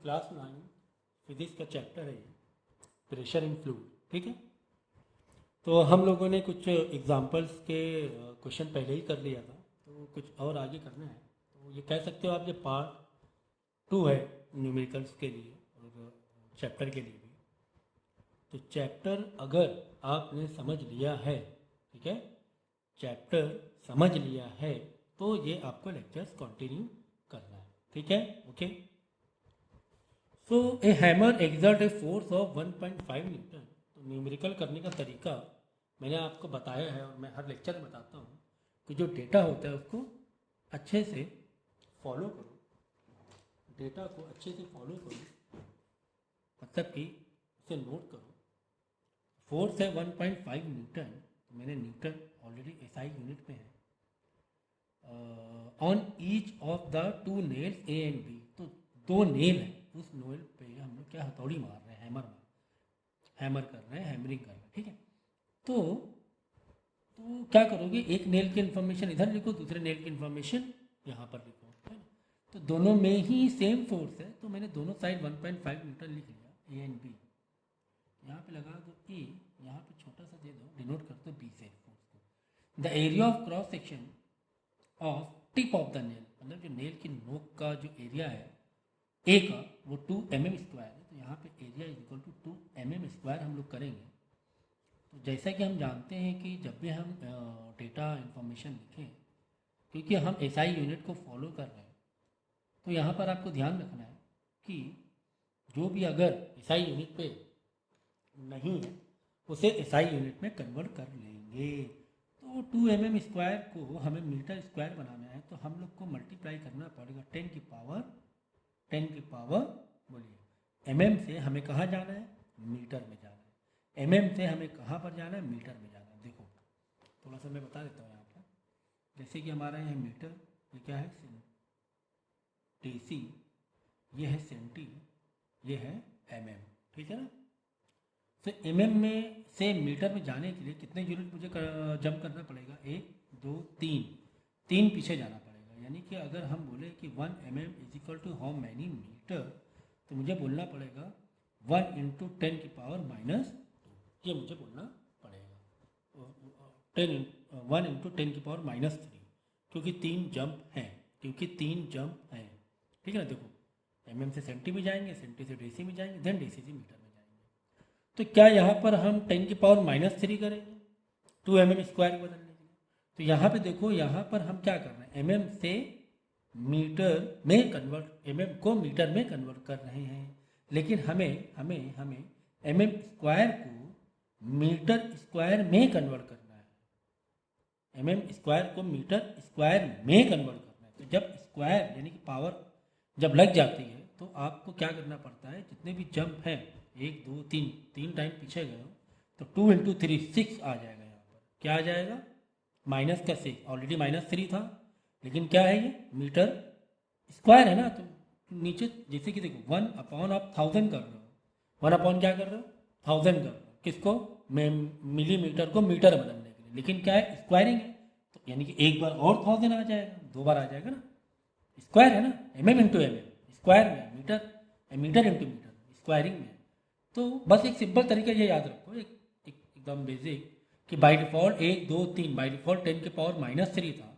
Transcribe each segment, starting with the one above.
Class 9 physics का chapter है pressure in fluid. ठीक है, तो हम लोगों ने कुछ एग्जांपल्स के क्वेश्चन पहले ही कर लिया था, तो कुछ और आगे करना है। तो ये कह सकते हो आप, ये पार्ट 2 है न्यूमेरिकल्स के लिए और चैप्टर के लिए भी। तो चैप्टर अगर आपने समझ लिया है, ठीक है, चैप्टर समझ लिया है, तो ये आपको लेक्चर्स कंटिन्यू करना है। ठीक है, okay. So A hammer exert A force of 1.5 Newton. तो न्यूमेरिकल करने का तरीका मैंने आपको बताया है और मैं हर लेक्चर में बताता हूँ कि जो डेटा होता है उसको अच्छे से फॉलो करो, डेटा को अच्छे से फॉलो करो, मतलब कि उसे नोट करो। फोर्स है 1.5 न्यूटन, तो मैंने न्यूटन ऑलरेडी एसआई यूनिट में है। On each of the 2 nails A and B, तो 2 नेल है, उस नेल पे हम लोग क्या हथौड़ी मार रहे हैं, हैमर कर रहे हैं, हैमरिंग कर रहे हैं। ठीक है, तो क्या करोगे, एक नेल की इन्फॉर्मेशन इधर लिखो, दूसरे नेल की इन्फॉर्मेशन यहाँ पर लिखो, है ना। तो दोनों में ही सेम फोर्स है, तो मैंने दोनों साइड 1.5 न्यूटन लिख लिया, ए एंड बी। यहाँ पे लगा दो ए, यहाँ पे छोटा सा दे दो, डिनोट कर दो बी से फोर्स को। The area of cross section of tip of the nail, मतलब जो नेल की नोक का जो एरिया है ए का, वो 2 mm स्क्वायर है। तो यहाँ पे area is equal to 2 mm square हम लोग करेंगे। तो जैसा कि हम जानते हैं कि जब भी हम डेटा इंफॉर्मेशन लिखें, क्योंकि हम एसआई यूनिट को फॉलो कर रहे हैं, तो यहाँ पर आपको ध्यान रखना है कि जो भी अगर एसआई यूनिट पे नहीं है उसे एसआई यूनिट में कन्वर्ट कर लेंगे। तो 2 mm स्क्वायर को हमें मीटर स्क्वायर बनाना है, तो हम लोग को मल्टीप्लाई करना पड़ेगा 10 की पावर बोलिए mm से हमें कहाँ जाना है, मीटर में जाना है। mm से हमें कहाँ पर जाना है, मीटर में जाना है। देखो थोड़ा सा मैं बता देता हूँ यहाँ पर, जैसे कि हमारा यहाँ मीटर, ये क्या है डेसी, ये है सेंटी, ये है mm। ठीक है ना। तो mm में से मीटर में जाने के लिए कितने यूनिट मुझे जंप करना पड़ेगा, 1 2 3 पीछे जाना पड़ेगा। यानी कि अगर हम बोले कि 1 mm is equal to how many metre, तो मुझे बोलना पड़ेगा 1 इंटू 10 की पावर माइनस 2, ये मुझे बोलना पड़ेगा 1 इंटू 10 की पावर माइनस 3, क्योंकि 3 जंप हैं, ठीक है ना। देखो mm से सेंटी में जाएंगे, सेंटी से डेसी में जाएंगे, देन डेसी से मीटर में जाएंगे। तो क्या यहाँ पर हम 10 की पावर माइनस 3 करेंगे 2 mm स्क्वायर बदलने के लिए? तो यहाँ पे देखो, यहाँ पर हम क्या कर रहे हैं, mm से मीटर में कन्वर्ट, mm को मीटर में कन्वर्ट कर रहे हैं। लेकिन हमें mm स्क्वायर को मीटर स्क्वायर में कन्वर्ट करना है, mm स्क्वायर को मीटर स्क्वायर में कन्वर्ट करना है। तो जब स्क्वायर यानी कि पावर जब लग जाती है, तो आपको क्या करना पड़ता है, जितने भी जंप हैं 1 2 3 टाइम पीछे गए हो, तो 2 इंटू 3 6 आ जाएगा। यहाँ पर क्या आ जाएगा, माइनस का 6, ऑलरेडी -3 था, लेकिन क्या है, ये मीटर स्क्वायर है ना। तो नीचे जैसे कि देखो 1 अपॉन आप 1000 कर रहे हो, 1 अपॉन क्या कर रहे हो, 1000 कर रहे हो, किसको, मिलीमीटर को मीटर बदलने के लिए। लेकिन क्या है, स्क्वायरिंग है, तो यानी कि एक बार और 1000 आ जाएगा, 2 बार आ जाएगा ना, स्क्वायर है ना, mm इंटू स्क्वायर में, मीटर इंटू मीटर स्क्वायरिंग में। तो बस एक सिंपल तरीका ये याद रखो, एकदम बेसिक, कि बाई डिफ़ॉल्ट 1 2 3 बाई डिफ़ॉल्ट 10 के पावर -3 था।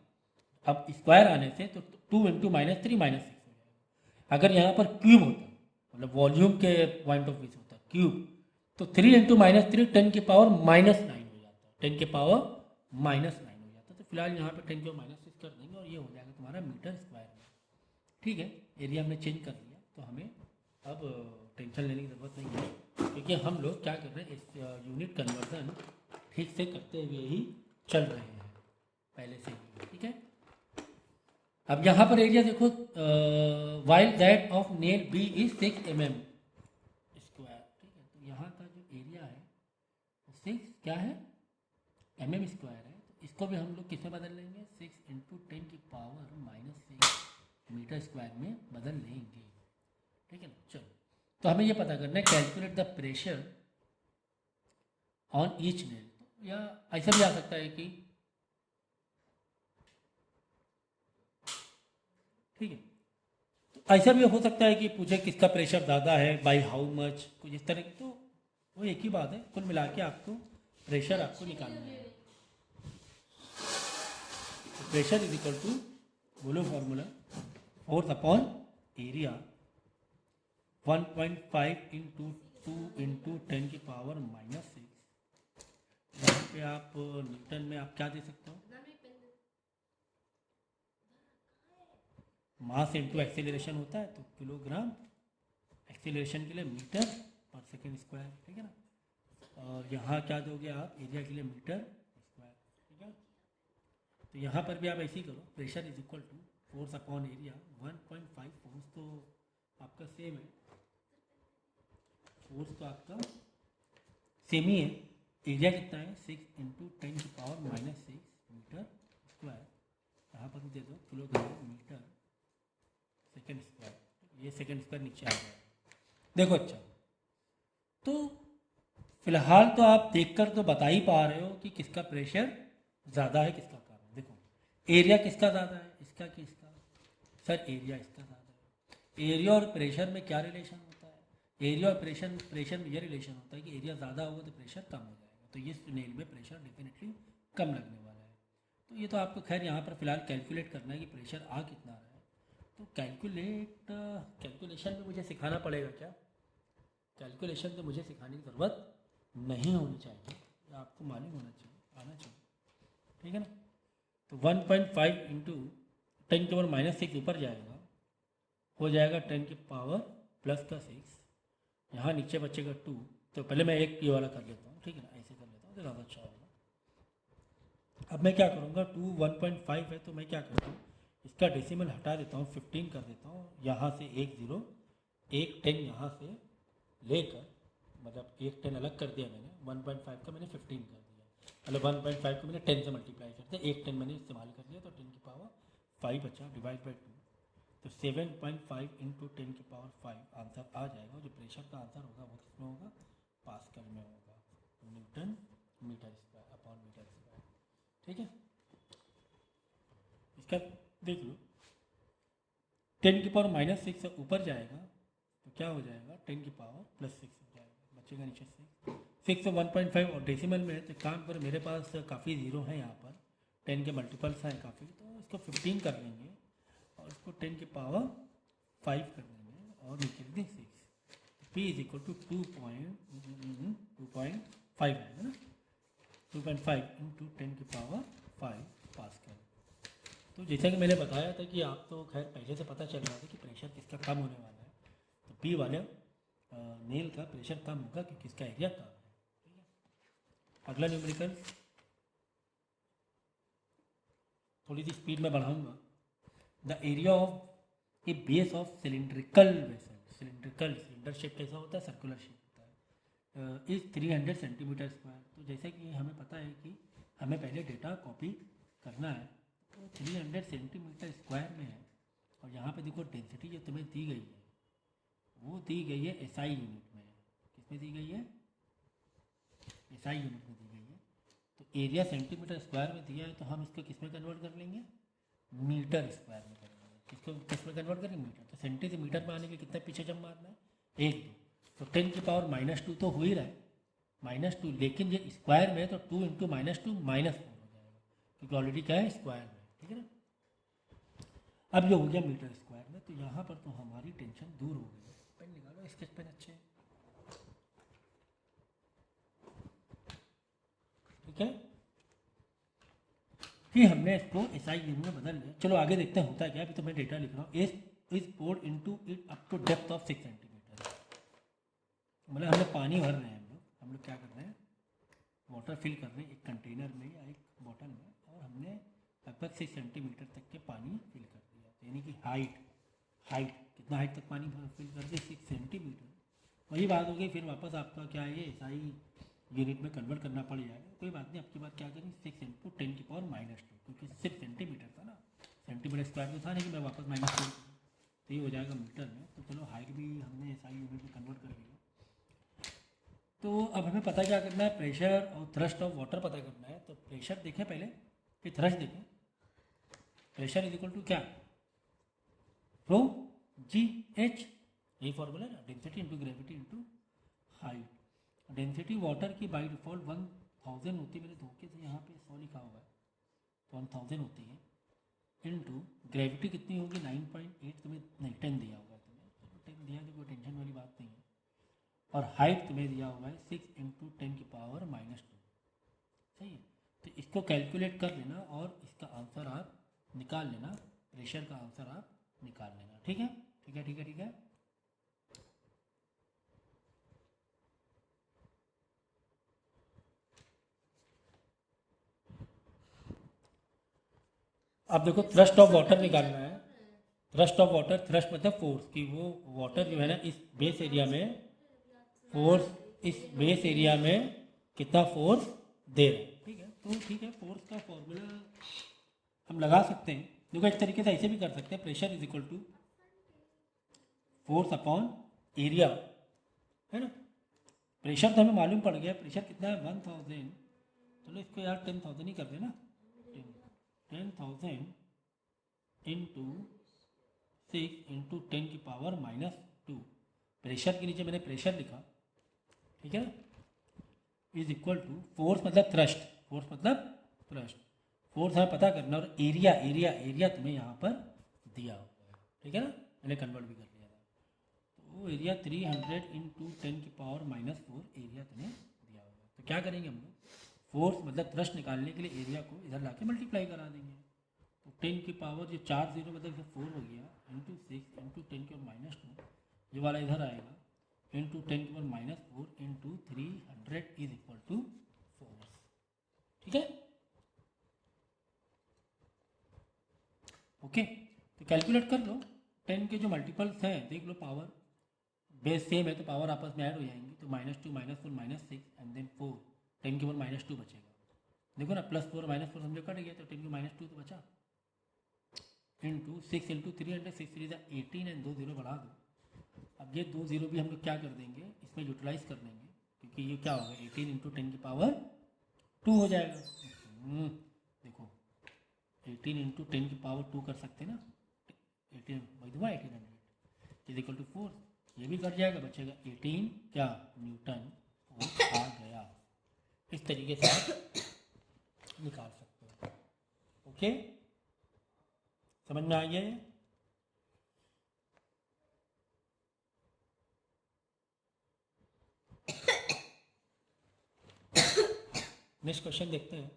अब स्क्वायर आने से तो 2 इंटू -3 -6 हो जाएगा। अगर यहाँ पर क्यूब होता, मतलब वॉल्यूम के पॉइंट ऑफ व्यू से होता क्यूब, तो 3 इंटू -3 10 के पावर -9 हो जाता, 10 के पावर -9 हो जाता। तो फिलहाल यहाँ पर 10 के पावर -6 कर देंगे और ये हो जाएगा तुम्हारा मीटर स्क्वायर में। ठीक है, एरिया हमने चेंज कर दिया, तो हमें अब टेंशन लेने की ज़रूरत नहीं है, क्योंकि हम लोग क्या कर रहे हैं, इस यूनिट कन्वर्जन ठीक से करते हुए ही चल रहे हैं पहले से ही। ठीक है, अब यहाँ पर एरिया देखो, while that of nail B is 6 mm square. ठीक है, तो यहाँ का जो एरिया है 6 क्या है, mm स्क्वायर है। तो इसको भी हम लोग किसमें बदल लेंगे, 6 इंटू 10 की पावर -6 मीटर स्क्वायर में बदल लेंगे। ठीक है ना। चलो, तो हमें ये पता करना है, calculate the pressure on each nail. या ऐसा भी आ सकता है कि, ठीक है, तो ऐसा भी हो सकता है कि पूछे किसका प्रेशर ज़्यादा है, बाई हाउ मच, कुछ इस तरह की। तो वो एक ही बात है, कुल मिला के आपको प्रेशर आपको निकालना है। प्रेशर इज इक्वल टू, बोलो formula, force upon area 1.5 into 2 into 10 की पावर -6। यहाँ पे आप न्यूटन में आप क्या दे सकते हो, मास इंटू एक्सेलरेशन होता है, तो किलोग्राम, एक्सेलरेशन के लिए मीटर पर सेकेंड स्क्वायर, ठीक है ना। और यहाँ क्या दोगे आप, एरिया के लिए मीटर स्क्वायर, ठीक है। तो यहाँ पर भी आप ऐसे ही करो, pressure is equal to force upon area 1.5, force तो आपका सेम है, फोर्स तो आपका सेम ही है, एरिया कितना है 6 इंटू 10 की पावर -6 मीटर स्क्वायर। यहाँ पर भी दे दो किलोग्राम मीटर सेकेंड स्क्वायर, ये सेकेंड स्क्वायर नीचे आ गया। देखो अच्छा, तो फिलहाल तो आप देखकर तो बता ही पा रहे हो कि किसका प्रेशर ज़्यादा है, किसका कम है। देखो एरिया किसका ज़्यादा है, इसका कि इसका, सर एरिया इसका ज़्यादा है। एरिया और प्रेशर में क्या रिलेशन होता है, एरिया और प्रेशर में यह रिलेशन होता है कि एरिया ज़्यादा होगा तो प्रेशर कम हो जाएगा, तो ये नेल में प्रेशर डेफिनेटली कम लगने वाला है। तो ये तो आपको खैर यहाँ पर फिलहाल कैलकुलेट करना है कि प्रेशर आ कितना रहा है। तो कैलकुलेशन में मुझे सिखाना पड़ेगा क्या, कैलकुलेशन तो मुझे सिखाने की ज़रूरत नहीं होनी चाहिए, आपको मालूम होना चाहिए, आना चाहिए, ठीक है ना। तो 1.5 इंटू 10 की पावर -6 ऊपर जाएगा, हो जाएगा 10 की पावर +6, यहाँ नीचे बचेगा 2। तो पहले मैं एक ये वाला कर लेता हूँ, ठीक है ना, ऐसे कर लेता हूँ तो ज़्यादा अच्छा होगा। अब मैं क्या करूँगा, 2 1.5 है तो मैं क्या करता हूँ, इसका डेसिमल हटा देता हूँ, 15 कर देता हूँ, यहाँ से एक 0, एक 10 यहाँ से लेकर, मतलब एक 10 अलग कर दिया मैंने, 1.5 का मैंने 15 कर दिया, मतलब 1.5 को मैंने 10 से मल्टीप्लाई कर दिया, एक 10 मैंने इस्तेमाल कर लिया, तो 10 की पावर 5 बचा, डिवाइड बाई 2, तो 7.5 इंटू 10 की पावर 5 आंसर आ जाएगा। जो प्रेशर का आंसर होगा वो किसमें होगा, पास्कल में होगा, newton metre square upon metre square, ठीक है। इसका देख लो, 10 की पावर -6 से ऊपर जाएगा तो क्या हो जाएगा, 10 की पावर +6 हो जाएगा, बचेगा नीचे 6 से 1.5 और डेसिमल में है, तो काम पर मेरे पास काफ़ी ज़ीरो है यहाँ पर, 10 के मल्टीपल्स हैं काफ़ी, तो इसको 15 कर लेंगे और इसको 10 की पावर 5 कर देंगे और नीचे लिख दें 6। P इज इक्वल टू 2.5 है ना, 2.5 इंटू 10 की पावर 5 पास्कल। तो जैसा कि मैंने बताया था कि आप तो खैर पहले से पता चल रहा था कि प्रेशर किसका कम होने वाला है, तो पी वाले नेल का प्रेशर कम होगा क्योंकि इसका एरिया कम है, ठीक है। अगला न्यूमेरिकल थोड़ी सी स्पीड में बढ़ाऊंगा। The area of A base of cylindrical vessel, cylinder shape कैसा होता है, सर्कुलर शेप होता है, इज 300 सेंटीमीटर स्क्वायर। तो जैसे कि हमें पता है कि हमें पहले डेटा कॉपी करना है, तो 300 सेंटीमीटर स्क्वायर में है, और यहाँ पे देखो डेंसिटी जो तुम्हें दी गई है वो दी गई है एसआई यूनिट में, किसमें दी गई है, एसआई यूनिट में दी गई है। तो एरिया सेंटीमीटर स्क्वायर में दिया है, तो हम इसको किस में कन्वर्ट कर लेंगे, मीटर स्क्वायर में कर लेंगे। किसको किस में कन्वर्ट करेंगे, मीटर। तो सेंटी से मीटर में आने के कितना पीछे जम मारना है, 1 2, तो 10 की पावर -2 तो हो ही रहा है, -2, लेकिन ये स्क्वायर में है तो 2 इंटू -2 -4 हो जाएगा, क्योंकि ऑलरेडी क्या है स्क्वायर में, ठीक है ना। अब जो हो गया मीटर स्क्वायर में, तो यहाँ पर तो हमारी टेंशन दूर हो गई है। पेन निकालो, स्केच पेन अच्छे, ठीक है, कि हमने इसको एसआई यूनिट में बदल लिया। चलो आगे देखते हैं होता क्या। अभी तो मैं डेटा लिख रहा हूँ, is poured into it up to depth of 6 centimetre. मतलब हमने पानी भर रहे हैं, हम लोग क्या कर रहे हैं, वाटर फिल कर रहे हैं एक कंटेनर में या एक बॉटल में, और हमने लगभग 6 सेंटीमीटर तक के पानी फिल कर दिया, यानी कि हाइट कितना हाइट तक पानी फिल कर दिया, 6 सेंटीमीटर। वही बात हो गई, फिर वापस आपका क्या है, ये एसआई यूनिट में कन्वर्ट करना पड़ जाएगा। कोई बात नहीं, आपकी बात क्या करें, 6 इंटू 10 की पावर -2, क्योंकि 6 सेंटीमीटर था ना, सेंटीमीटर स्क्वायर में था नहीं कि मैं वापस -2, तो ये हो जाएगा मीटर में। तो चलो हाइट भी हमने एसआई यूनिट में कन्वर्ट कर लिया। तो अब हमें पता क्या करना है, प्रेशर और थ्रस्ट ऑफ वाटर पता करना है। तो प्रेशर देखें पहले, फिर थ्रस्ट देखें। प्रेशर इज इक्वल टू क्या, रो जी एच, यही फॉर्मूला ना, density into gravity into height. Density water की बाई डिफॉल्ट 1000 होती है, मेरे धोखे से यहाँ पे 100 लिखा हुआ है, तो 1000 होती है, इंटू ग्रेविटी कितनी होगी 9.8, तुम्हें नहीं 10 दिया होगा तुम्हें, चलो 10 दिया तो कोई टेंशन वाली बात नहीं है, और हाइट तुम्हें दिया हुआ है 6 इंटू 10 की पावर -2, सही है। तो इसको कैलकुलेट कर लेना और इसका आंसर आप निकाल लेना, प्रेशर का आंसर आप निकाल लेना, ठीक है, ठीक है, ठीक है, ठीक है। अब देखो थ्रस्ट ऑफ वाटर निकालना है। थ्रस्ट ऑफ वाटर, थ्रस्ट मतलब फोर्स, कि वो वाटर जो है ना इस बेस एरिया में फोर्स, इस बेस एरिया में कितना फोर्स दे रहा है, ठीक है। तो ठीक है, फोर्स का फॉर्मूला हम लगा सकते हैं, देखो एक तरीके से ऐसे भी कर सकते हैं, pressure is equal to force upon area, है ना। प्रेशर तो हमें मालूम पड़ गया, प्रेशर कितना है 1000, चलो इसको यार 10,000 ही कर देना, 10,000 इंटू 6 इंटू 10 की पावर -2, प्रेशर के नीचे मैंने प्रेशर लिखा, ठीक है ना, इज इक्वल टू फोर्स मतलब थ्रस्ट, फोर्स मतलब थ्रस्ट, फोर्स हमें पता करना, और एरिया, एरिया एरिया तुम्हें यहाँ पर दिया हुआ है, ठीक है ना, मैंने कन्वर्ट भी कर लिया था, तो एरिया 300 इंटू 10 की पावर -4 एरिया तुम्हें दिया हुआ है। तो क्या करेंगे हम लोग, फोर्स मतलब थ्रस्ट निकालने के लिए एरिया को इधर लाके मल्टीप्लाई करा देंगे, तो 10 की पावर जो 4 0 मतलब 4 हो गया, इंटू 6 इंटू 10 की पावर -2, ये वाला इधर आएगा, इंटू 10 की power -4 into 300 is equal to force, ठीक है, ओके। तो कैलकुलेट कर लो, 10 के जो मल्टीपल्स हैं देख लो, पावर बेस सेम है तो पावर आपस में ऐड हो जाएंगी, तो -2 -4 -6 एंड देन 4, 10 के पावर -2 बचेगा, देखो ना, +4 -4 समझो कट गया, तो 10 के -2 तो बचा, इंटू 6 इंटू 300, 6 3 18 एंड 2 0 बढ़ा दो। अब ये 2 0 भी हम लोग क्या कर देंगे, इसमें यूटिलाइज कर देंगे, क्योंकि ये क्या होगा 18 इंटू 10 की पावर 2 हो जाएगा, देखो 18 इंटू 10 की पावर 2 कर सकते हैं ना, 18 भाई दुआ 1800 इज इक्वल टू 4, ये भी कट जाएगा, बचेगा 18 क्या न्यूटन फोर्स आ गया, इस तरीके से आप निकाल सकते हो, ओके, समझ में आ गया ये। नेक्स्ट क्वेश्चन देखते हैं,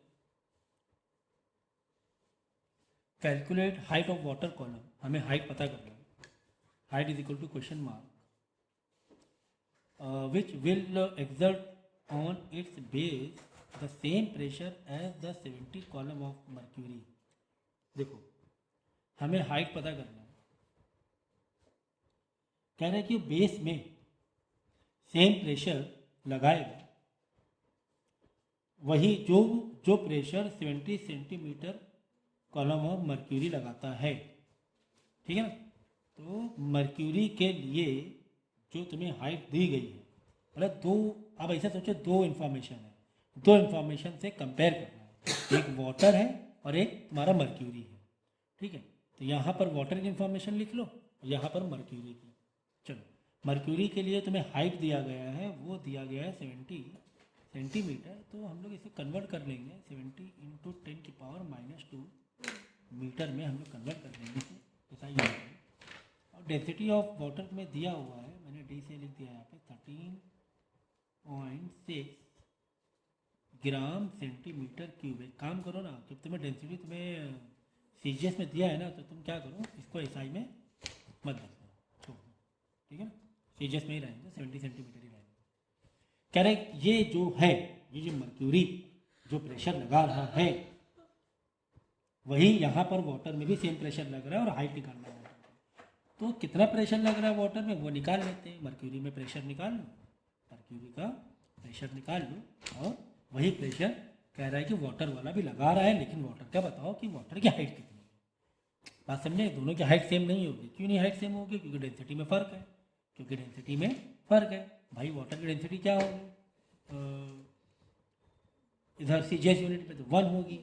calculate height of water column, हमें हाइट पता करना है, height is equal to question mark, which will exert on its base the same pressure as the 70 column of mercury. देखो हमें हाइट पता करना है, कह रहे हैं कि बेस में सेम प्रेशर लगाएगा, वही जो जो pressure 70 centimetre column of mercury लगाता है, ठीक है ना। तो मर्क्यूरी के लिए जो तुम्हें हाइट दी गई है, मतलब दो, अब ऐसा सोचो दो इन्फॉर्मेशन है, दो इन्फॉर्मेशन से कंपेयर करना है, एक वाटर है और एक तुम्हारा मर्क्यूरी है, ठीक है। तो यहाँ पर वाटर की इन्फॉर्मेशन लिख लो, यहाँ पर मर्क्यूरी की, चलो मर्क्यूरी के लिए तुम्हें हाइट दिया गया है, वो दिया गया है 70 सेंटीमीटर, तो हम लोग इसे कन्वर्ट कर लेंगे, 70 इंटू 10 की पावर -2 मीटर में हम लोग कन्वर्ट कर देंगे, ऐसा ही होगा। और डेंसिटी ऑफ वाटर में दिया हुआ है, मैंने डी से लिख दिया यहाँ पे 13.6 ग्राम सेंटीमीटर क्यूब। एक काम करो ना, जब तुम्हें डेंसिटी तुम्हें सीजीएस में दिया है ना, तो तुम क्या करो, इसको एसआई में मत रखो, छोड़ दो, ठीक है ना, सीजीएस में ही रहेंगे, 70 सेंटीमीटर ही रहेंगे। कह रहे ये जो है, ये जो मर्क्यूरी जो प्रेशर लगा रहा है, वही यहाँ पर वाटर में भी सेम प्रेशर लग रहा है, और हाइट निकालना है वाटर में, तो कितना प्रेशर लग रहा है वाटर में वो निकाल लेते हैं, मर्क्यूरी में प्रेशर निकाल लो, मर्क्यूरी का प्रेशर निकाल लो, और वही प्रेशर कह रहा है कि वाटर वाला भी लगा रहा है, लेकिन वाटर का बताओ कि वाटर की हाइट कितनी है, बात समझे, दोनों की हाइट सेम नहीं होगी, क्यों नहीं हाइट सेम होगी, क्योंकि डेंसिटी में फ़र्क है, क्योंकि डेंसिटी में फ़र्क है भाई, वाटर की डेंसिटी क्या होगी, इधर सीजीएस यूनिट पे तो 1 होगी,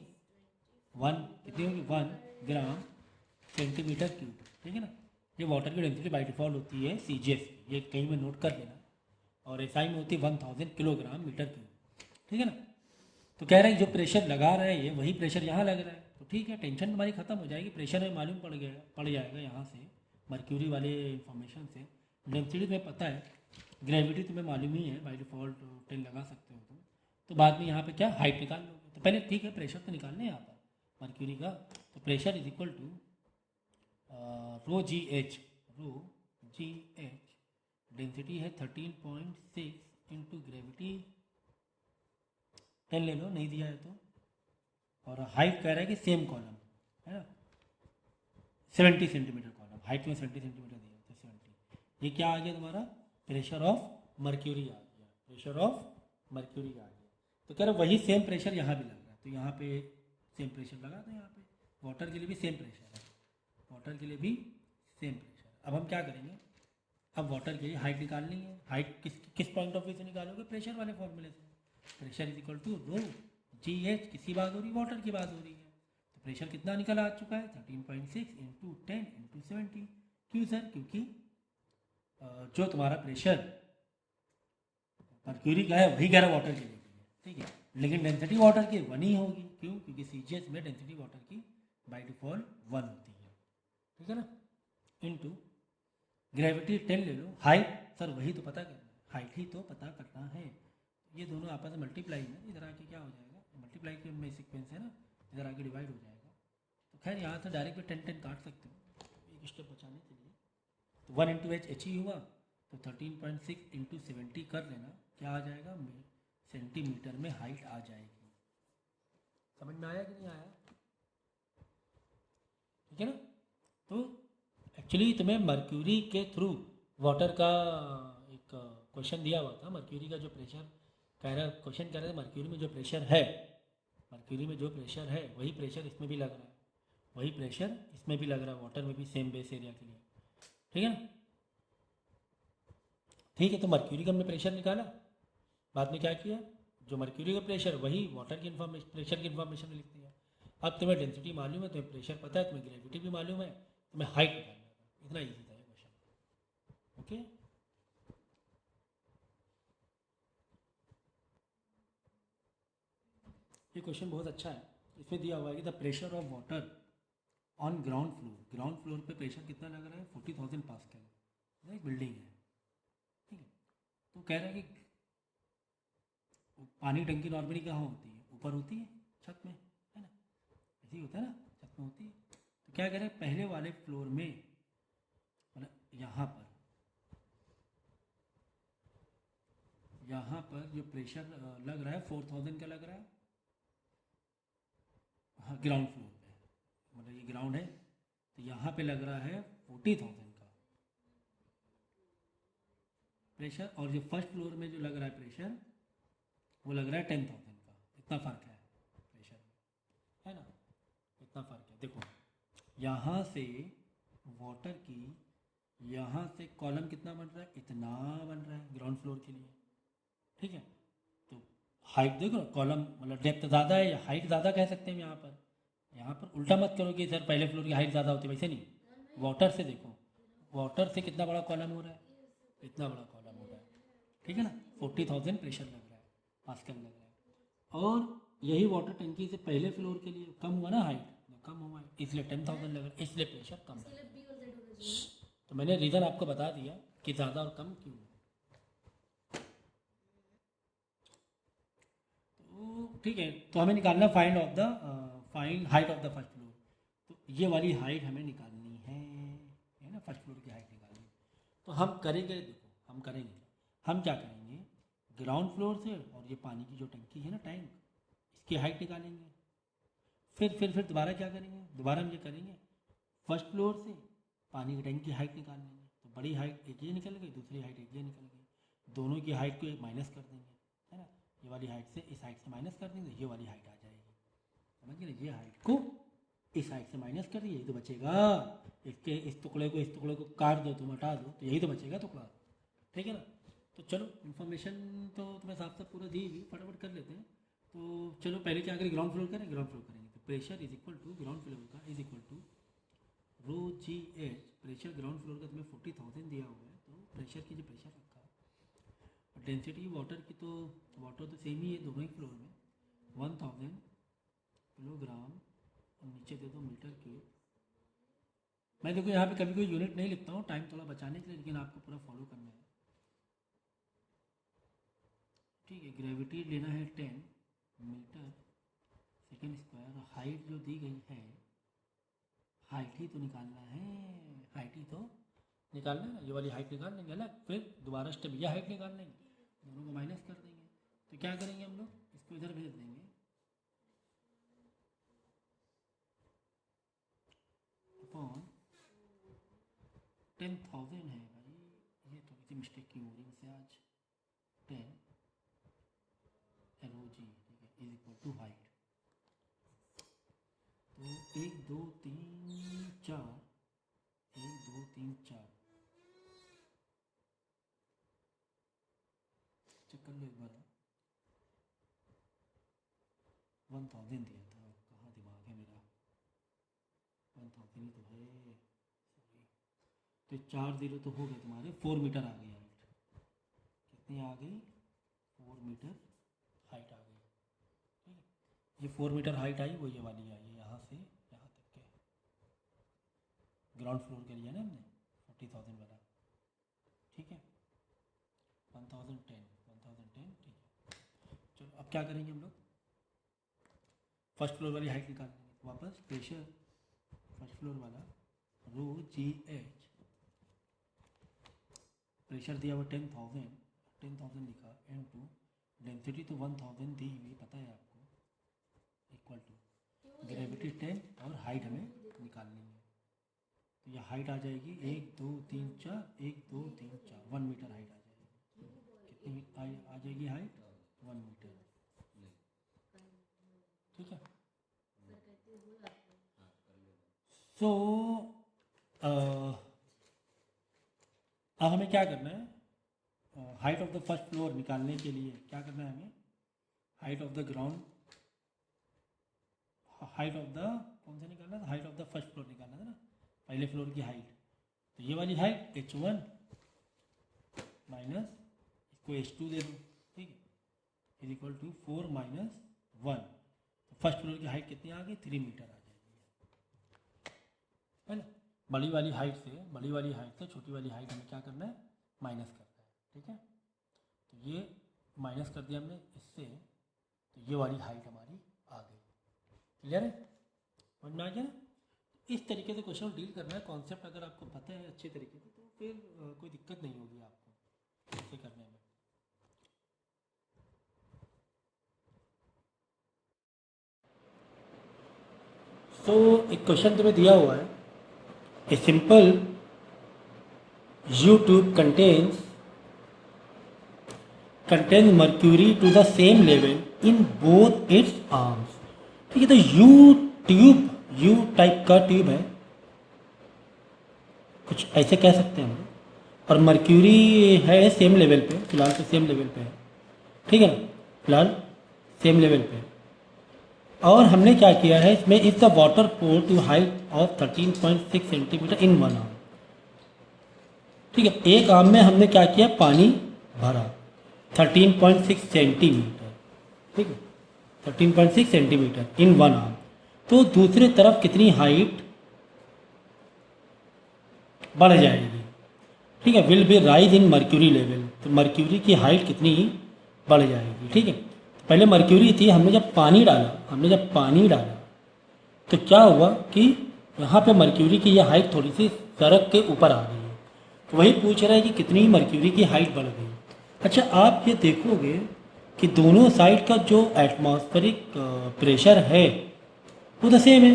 1 कितनी होगी 1 ग्राम सेंटीमीटर क्यूब, ठीक है ना, ये वाटर की डेंसिटी बाई डिफॉल्ट होती है CGS, ये कहीं में नोट कर लेना, और SI में होती है 1000 किलोग्राम मीटर क्यूब, ठीक है ना। तो कह रहे हैं जो प्रेशर लगा रहा है ये वही प्रेशर यहाँ लग रहा है, तो ठीक है, टेंशन तुम्हारी खत्म हो जाएगी, प्रेशर में मालूम पड़ जाएगा यहाँ से, मर्क्यूरी वाले इंफॉर्मेशन से। डेंसिटी तुम्हें पता है, ग्रेविटी तुम्हें मालूम ही है, बाई डिफॉल्ट 10 लगा सकते हो तुम। तो बाद में यहाँ पे क्या हाइट निकाल लोगे, तो पहले ठीक है प्रेशर तो निकालने यहाँ पर मर्क्यूरी का, तो pressure is equal to rho ji h, density है 13.6 इंटू ग्रेविटी 10 ले लो, नहीं दिया है तो, और हाइट कह रहा है कि सेम कॉलम है ना, 70 सेंटीमीटर कॉलम, हाइट में 70 सेंटीमीटर दिया तो 70, ये क्या आ गया तुम्हारा प्रेशर ऑफ मर्क्यूरी आ गया, प्रेशर ऑफ मर्क्यूरी आ गया। तो कह रहे वही सेम प्रेशर यहाँ भी लग रहा है, तो यहाँ पे सेम प्रेशर लगा दो, यहाँ पे वाटर के लिए भी सेम प्रेशर है, वाटर के लिए भी सेम प्रेशर। अब हम क्या करेंगे, अब वाटर के लिए हाइट निकालनी है, हाइट किस पॉइंट ऑफ व्यू से निकालोगे, प्रेशर वाले फॉर्मूले से, pressure is equal to rho ji h, किसी बात हो रही है वाटर की बात हो रही है, तो प्रेशर कितना निकल आ चुका है 13.6 इंटू 10 इंटू 70। क्यों सर, क्योंकि जो तुम्हारा प्रेशर मर्क्यूरी का है वही कह रहा वाटर के लिए, ठीक है, लेकिन डेंसिटी वाटर की 1 ही होगी, क्यों, क्योंकि CGS में डेंसिटी वाटर की बाई डिफॉल्ट 1 होती है, ठीक है ना, इनटू ग्रेविटी 10 ले लो, हाइट सर वही तो पता करना है, हाइट ही तो पता करना है, ये दोनों आपस में मल्टीप्लाई है, इधर आके क्या हो जाएगा, मल्टीप्लाई के में सीक्वेंस है ना, इधर आके डिवाइड हो जाएगा, तो खैर यहाँ से डायरेक्ट भी 10 काट सकते हो एक स्टेप बचाने के लिए, तो 1 इंटू एच ही हुआ, तो 13.6 इंटू 70 कर लेना, क्या आ जाएगा सेंटीमीटर में हाइट आ जाएगी। समझ में आया कि नहीं आया, ठीक है ना। तो एक्चुअली तुम्हें मर्क्यूरी के थ्रू वाटर का एक क्वेश्चन दिया हुआ था, मर्क्यूरी का जो प्रेशर कह रहा, क्वेश्चन कह रहे थे मर्क्यूरी में जो प्रेशर है, मर्क्यूरी में जो प्रेशर है वही प्रेशर इसमें भी लग रहा है, वही प्रेशर इसमें भी लग रहा है, वाटर में भी सेम बेस एरिया के लिए, ठीक है ना। ठीक है, तो मर्क्यूरी का हमने प्रेशर निकाला, बाद में क्या किया, जो मर्क्यूरी का प्रेशर वही वाटर की इन्फॉर्मेशन, प्रेशर की इन्फॉर्मेशन में लिख दिया। अब तुम्हें डेंसिटी मालूम है, तुम्हें प्रेशर पता है, तुम्हें ग्रेविटी भी मालूम है, तुम्हें हाइट निकालना है, इतना ईजी था ये क्वेश्चन, ओके। ये क्वेश्चन बहुत अच्छा है, इसमें दिया हुआ है कि the pressure of water on ground floor पे प्रेशर कितना लग रहा है 40,000 पास्कल, एक बिल्डिंग है, ठीक है। तो कह रहा है कि पानी की टंकी नॉर्मली कहाँ होती है, ऊपर होती है छत में, है ना, ऐसे ही होता है ना, छत में होती है। तो क्या कह रहे हैं, पहले वाले फ्लोर में मतलब यहाँ पर जो प्रेशर लग रहा है 4000 का लग रहा है, हाँ ग्राउंड फ्लोर पे, मतलब ये ग्राउंड है, तो यहाँ पे लग रहा है 40,000 का प्रेशर, और जो फर्स्ट फ्लोर में जो लग रहा है प्रेशर वो लग रहा है 10,000 का, इतना फ़र्क है प्रेशर में, है ना, इतना फ़र्क है। देखो यहाँ से वाटर की, यहाँ से कॉलम कितना बन रहा है, इतना बन रहा है ग्राउंड फ्लोर के लिए, ठीक है। तो हाइट देखो, कॉलम मतलब डेप्थ ज़्यादा है या हाइट ज़्यादा कह सकते हैं, यहाँ पर उल्टा मत करो कि सर पहले फ्लोर की हाइट ज़्यादा होती है, वैसे नहीं, वाटर से देखो, वाटर से कितना बड़ा कॉलम हो रहा है, इतना बड़ा कॉलम हो रहा है, ठीक है ना, 40,000 प्रेशर लग रहा है, पास्कल लग रहा है, और यही वाटर टंकी से पहले फ्लोर के लिए कम हुआ ना हाइट, कम हुआ है, इसलिए 10,000 लग रहा है, इसलिए प्रेशर कम है। तो मैंने रीज़न आपको बता दिया कि ज़्यादा और कम क्यों। तो ठीक है, तो हमें निकालना find height of the first floor, तो ये वाली हाइट हमें निकालनी है ना, फर्स्ट फ्लोर की हाइट निकालनी है। तो हम करेंगे, देखो हम क्या करेंगे, ग्राउंड फ्लोर से और ये पानी की जो टंकी है ना, टैंक, इसकी हाइट निकालेंगे, फिर दोबारा क्या करेंगे, दोबारा हम ये करेंगे फर्स्ट फ्लोर से पानी की टैंक की हाइट निकाल लेंगे, तो बड़ी हाइट एक ये निकल गई, दूसरी हाइट एक ये निकल गई, दोनों की हाइट को एक माइनस कर देंगे, है ना, ये वाली हाइट से इस हाइट से माइनस कर देंगे, ये वाली हाइट आ जाएगी, समझ गए, ये हाइट को इस हाइट से माइनस कर दिए, यही तो बचेगा, इसके इस टुकड़े को काट दो, तुम हटा दो, तो यही तो बचेगा टुकड़ा, ठीक है ना। तो चलो इन्फॉर्मेशन तो तुम्हें साफ साफ पूरा दी हुई, फटाफट कर लेते हैं। तो चलो पहले क्या करें, ग्राउंड फ्लोर करेंगे, तो pressure is equal to ground floor का is equal to rho ji H pressure ground floor का तुम्हें 40,000 दिया हुआ है, तो प्रेशर की जो प्रेशर रखा, डेंसिटी वाटर की तो वाटर तो सेम ही है दोनों ही फ्लोर में, 1000 किलोग्राम, और नीचे दे दो मीटर क्यूब। मैं देखो यहाँ पे कभी कोई यूनिट नहीं लिखता हूँ टाइम थोड़ा बचाने के लिए, लेकिन आपको पूरा फॉलो करना है, ठीक है। ग्रेविटी लेना है 10 मीटर सेकेंड स्क्वायर, हाइट जो दी गई है, हाइट ही तो निकालना है, हाइट ही तो निकालना है, ये वाली हाइट निकाल लेंगे अलग, फिर दोबारा स्टेप यह हाइट निकाल लेंगे, दोनों को माइनस कर देंगे। तो क्या करेंगे हम लोग, इसको इधर भेज देंगे, अपॉन 10,000 है भाई, ये थोड़ी सी मिस्टेक क्यों हो रही है मुझसे आज, 10 LOG, ठीक है, इज इक्वल टू हाइट। तो 1 2 3 4, 1 2 3 4, चेक कर लो एक बार, 1000 दिया था, कहाँ दिमाग है मेरा, 1000 ही तो है, सॉरी। तो 4 0 तो हो गए तुम्हारे, 4 मीटर आ गई हाइट, कितनी आ गई, 4 मीटर हाइट आ गई, ठीक है। ये 4 मीटर हाइट आई, वो ये वाली आई, यहाँ से यहाँ तक के ग्राउंड फ्लोर के लिए ना हमने 40,000 वाला, ठीक है, 1010, ठीक है। चलो अब क्या करेंगे हम लोग, फर्स्ट फ्लोर वाली हाइट निकाल लेंगे वापस, प्रेशर फर्स्ट फ्लोर वाला ρGH, प्रेशर दिया हुआ 10,000 लिखा, m2 डेंसिटी तो 1000 दी हुई पता है आपको, इक्वल टू ग्रेविटी 10 और हाइट हमें निकालनी है, तो यह हाइट आ जाएगी 1 2 3 4, 1 2 3 4, 1 मीटर हाइट आ जाएगी, कितनी आ जाएगी हाइट, 1 मीटर, ठीक है। सो अब हमें क्या करना है, height of the first floor निकालने के लिए क्या करना है हमें, height of the ground, height of the कौन सा निकालना था, height of the first floor निकालना था ना, पहले फ्लोर की हाइट, तो ये वाली हाइट h1 माइनस इसको h2 दे दो, ठीक है, इज इक्वल टू 4 माइनस 1, तो फर्स्ट फ्लोर की हाइट कितनी आ गई, 3 मीटर आ जाएगी, है ना। बड़ी वाली हाइट से छोटी वाली हाइट हमें क्या करना है, माइनस करना है, ठीक है। तो ये माइनस कर दिया हमने इससे, तो ये वाली हाइट हमारी आ गई, क्लियर है, समझ में आ गया ना। इस तरीके से क्वेश्चन डील करना है, कॉन्सेप्ट अगर आपको पता है अच्छे तरीके से तो फिर कोई दिक्कत नहीं होगी आपको ऐसे करने में। तो एक क्वेश्चन तुम्हें दिया हुआ है, a simple U tube contains mercury to the same level in both its arms, ठीक है। तो U टाइप का ट्यूब है, कुछ ऐसे कह सकते हैं हम, और मर्क्यूरी है सेम लेवल पे, फिलहाल तो सेम लेवल पे है, ठीक है ना, फिलहाल सेम लेवल पे। और हमने क्या किया है इसमें, is the water pour to height of 13.6 centimetre in one arm, ठीक है। एक आर्म में हमने क्या किया, पानी भरा 13.6 सेंटीमीटर, ठीक है, 13.6 सेंटीमीटर इन वन आर्म, तो दूसरी तरफ कितनी हाइट बढ़ जाएगी, ठीक है, will be rise in mercury level, तो मर्क्यूरी की हाइट कितनी बढ़ जाएगी, ठीक है। पहले मर्क्यूरी थी, हमने जब पानी डाला तो क्या हुआ कि यहाँ पे मर्क्यूरी की यह हाइट थोड़ी सी सड़क के ऊपर आ गई है, तो वही पूछ रहा है कि कितनी मर्क्यूरी की हाइट बढ़ गई। अच्छा, आप ये देखोगे कि दोनों साइड का जो एटमॉस्फेरिक प्रेशर है वो तो सेम है।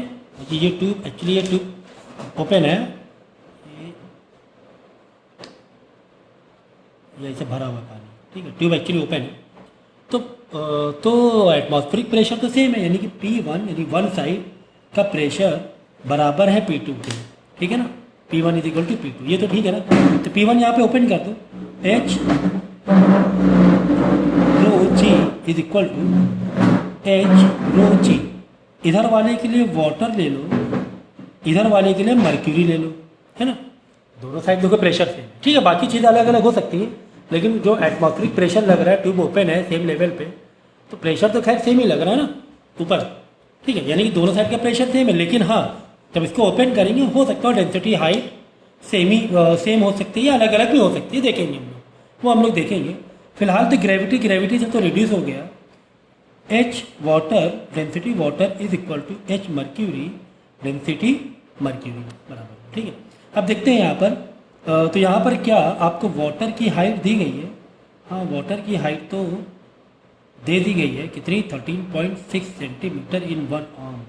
ये ट्यूब एक्चुअली ये ट्यूब ओपन है, ये ऐसे भरा हुआ पानी, ठीक है, ट्यूब एक्चुअली ओपन है, तो एटमॉस्फेरिक प्रेशर तो सेम है, यानी कि P1 यानी वन साइड का प्रेशर बराबर है P2 के, ठीक है ना, P1 is equal to P2, ये तो ठीक है ना। तो P1 यहाँ पे ओपन कर दो, H rho G is equal to H rho G, इधर वाले के लिए वाटर ले लो, इधर वाले के लिए मर्क्यूरी ले लो, है ना, दोनों साइड देखो प्रेशर सेम, ठीक है, बाकी चीज़ें अलग अलग हो सकती हैं, लेकिन जो एटमॉस्फेरिक प्रेशर लग रहा है, ट्यूब ओपन है सेम लेवल पे, तो प्रेशर तो खैर सेम ही लग रहा है ना ऊपर, ठीक है, यानी कि दोनों साइड का प्रेशर सेम है, लेकिन हाँ जब इसको ओपन करेंगे हो सकता है डेंसिटी हाइट सेम हो सकती है, अलग अलग भी हो सकती है, देखेंगे हम लोग, वो हम लोग देखेंगे। फिलहाल तो ग्रेविटी से तो रिड्यूस हो गया, h water density water is equal to h mercury density mercury बराबर, ठीक है। अब देखते हैं यहाँ पर, तो यहाँ पर क्या आपको वाटर की हाइट दी गई है, हाँ वाटर की हाइट तो दे दी गई है, कितनी 13.6 सेंटीमीटर इन 1 आर्म,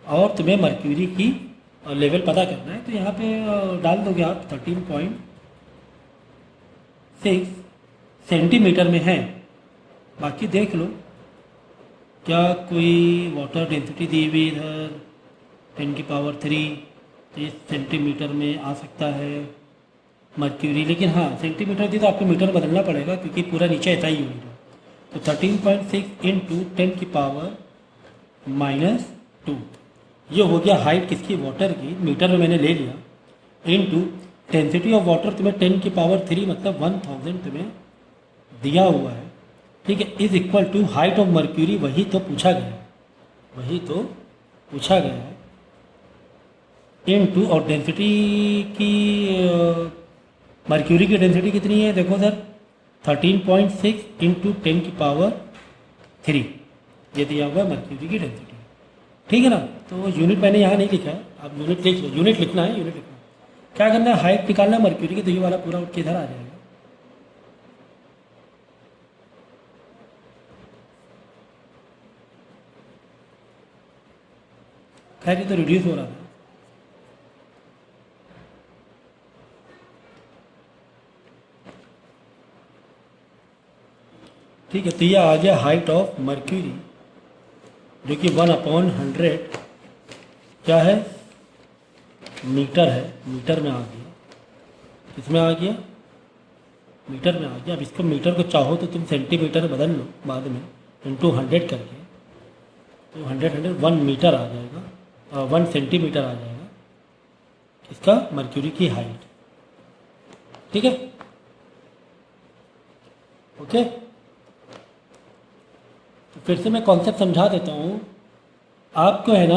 और तुम्हें मर्क्यूरी की लेवल पता करना है, तो यहाँ पे डाल दोगे आप 13.6 सेंटीमीटर में है। बाकी देख लो क्या कोई वाटर डेंसिटी दी हुई इधर 10⁻³ तो ये सेंटीमीटर में आ सकता है मर्क्यूरी, लेकिन हाँ सेंटीमीटर दी तो आपको मीटर बदलना पड़ेगा क्योंकि पूरा नीचे ऐसा ही यूनिट है। तो 13.6 इंटू 10⁻⁻², ये हो गया हाइट किसकी, वाटर की, मीटर में मैंने ले लिया, इंटू डेंसिटी ऑफ वाटर तुम्हें 10⁻³ मतलब 1000 तुम्हें दिया हुआ है, ठीक है, is equal to height of mercury, वही तो पूछा गया है, वही तो पूछा गया है, इंटू और डेंसिटी की मर्क्यूरी की डेंसिटी कितनी है देखो सर 13.6 इंटू 10⁻³ ये दिया हुआ है मर्क्यूरी की डेंसिटी, ठीक है ना। तो यूनिट मैंने यहाँ नहीं लिखा है, आप यूनिट लिख लो, यूनिट लिखना है, यूनिट लिखना है। क्या करना है, हाइट निकालना है मर्क्यूरी की, तो ये वाला पूरा उठ के इधर आ जाएगा, खैर ये तो रिड्यूस हो रहा था, ठीक है। तो ये आ गया हाइट ऑफ मर्क्यूरी जो कि 1/100 क्या है, मीटर है, मीटर में आ गया, किसमें आ गया, मीटर में आ गया। अब इसको मीटर को चाहो तो तुम सेंटीमीटर में बदल लो बाद में, इंटू 100 करके, तो 100 1 मीटर आ जाएगा, 1 सेंटीमीटर आ जाएगा इसका मर्क्यूरी की हाइट, ठीक है, ओके। तो फिर से मैं कॉन्सेप्ट समझा देता हूँ आपको, है ना,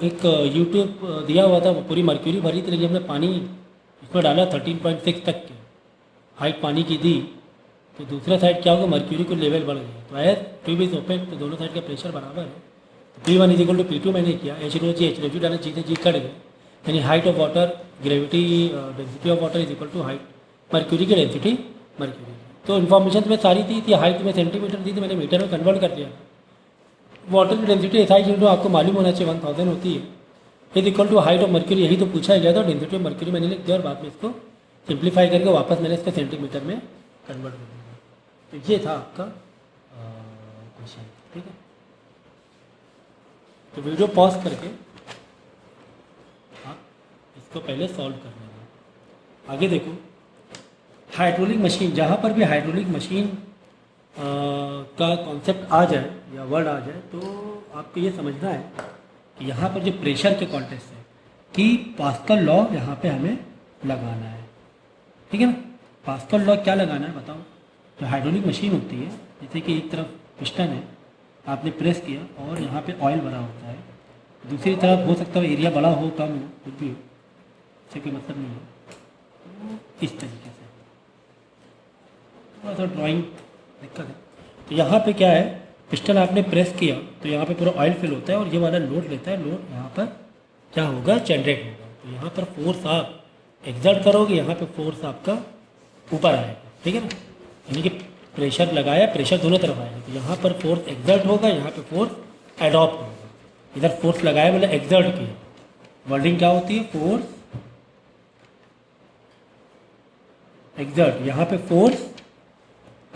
एक यूट्यूब दिया हुआ था, पूरी मर्क्यूरी भरी थी, लेकिन हमने पानी इसमें डाला 13.6 तक के हाइट पानी की दी, तो दूसरा साइड क्या होगा, मर्क्यूरी को लेवल बढ़ गया, तो एज ट्यूब इज ओपन, तो दोनों साइड का प्रेशर बराबर है, तो P1 is equal to P2 मैंने किया, H डाला, जी से जी कट गए, यानी height of water gravity density of water is equal to height mercury की डेंसिटी मर्क्यूरी। तो इन्फॉर्मेशन तुम्हें सारी थी हाइट में सेंटीमीटर दी थी, मैंने मीटर में कन्वर्ट कर दिया। वाटर की डेंसिटी एसआई यूनिट आपको मालूम होना चाहिए 1000 होती है, is equal to height of mercury, यही तो पूछा गया था, डेंसिटी ऑफ मर्क्यूरी मैंने लिख दिया और बाद में इसको सिंप्लीफाई करके वापस मैंने इसको सेंटीमीटर में कन्वर्ट कर दिया। तो ये था आपका क्वेश्चन, ठीक है। तो वीडियो पॉज करके आप इसको पहले सॉल्व कर लेंगे। आगे देखो, हाइड्रोलिक मशीन, जहाँ पर भी हाइड्रोलिक मशीन का कॉन्सेप्ट आ जाए या वर्ड आ जाए तो आपको ये समझना है कि यहाँ पर जो प्रेशर के कॉन्टेक्स्ट है कि पास्कल लॉ यहाँ पे हमें लगाना है, ठीक है ना। पास्कल लॉ क्या लगाना है बताओ। तो हाइड्रोलिक मशीन होती है, जैसे कि एक तरफ पिस्टन है, आपने प्रेस किया और यहाँ पे ऑयल भरा होता है, दूसरी तरफ हो सकता है एरिया बड़ा हो कम हो कुछ भी हो, इससे कोई मतलब नहीं है। तो इस तरीके से थोड़ा सा ड्राइंग दिक्कत है। तो यहाँ पे क्या है, पिस्टन आपने प्रेस किया तो यहाँ पे पूरा ऑयल फिल होता है और ये वाला लोड लेता है, लोड यहाँ पर क्या होगा, जनरेट होगा। तो यहाँ पर फोर्स आप एक्सर्ट करोगे, यहाँ पे फोर्स आपका ऊपर आएगा, ठीक है ना, यानी कि प्रेशर लगाया, प्रेशर दोनों तरफ आएगा। तो यहाँ पर फोर्स एक्सर्ट होगा, यहाँ पे फोर्स एडॉप्ट होगा। इधर फोर्स लगाया मतलब एक्सर्ट किया, वर्डिंग क्या होती है, फोर्स एक्सर्ट, यहाँ पे फोर्स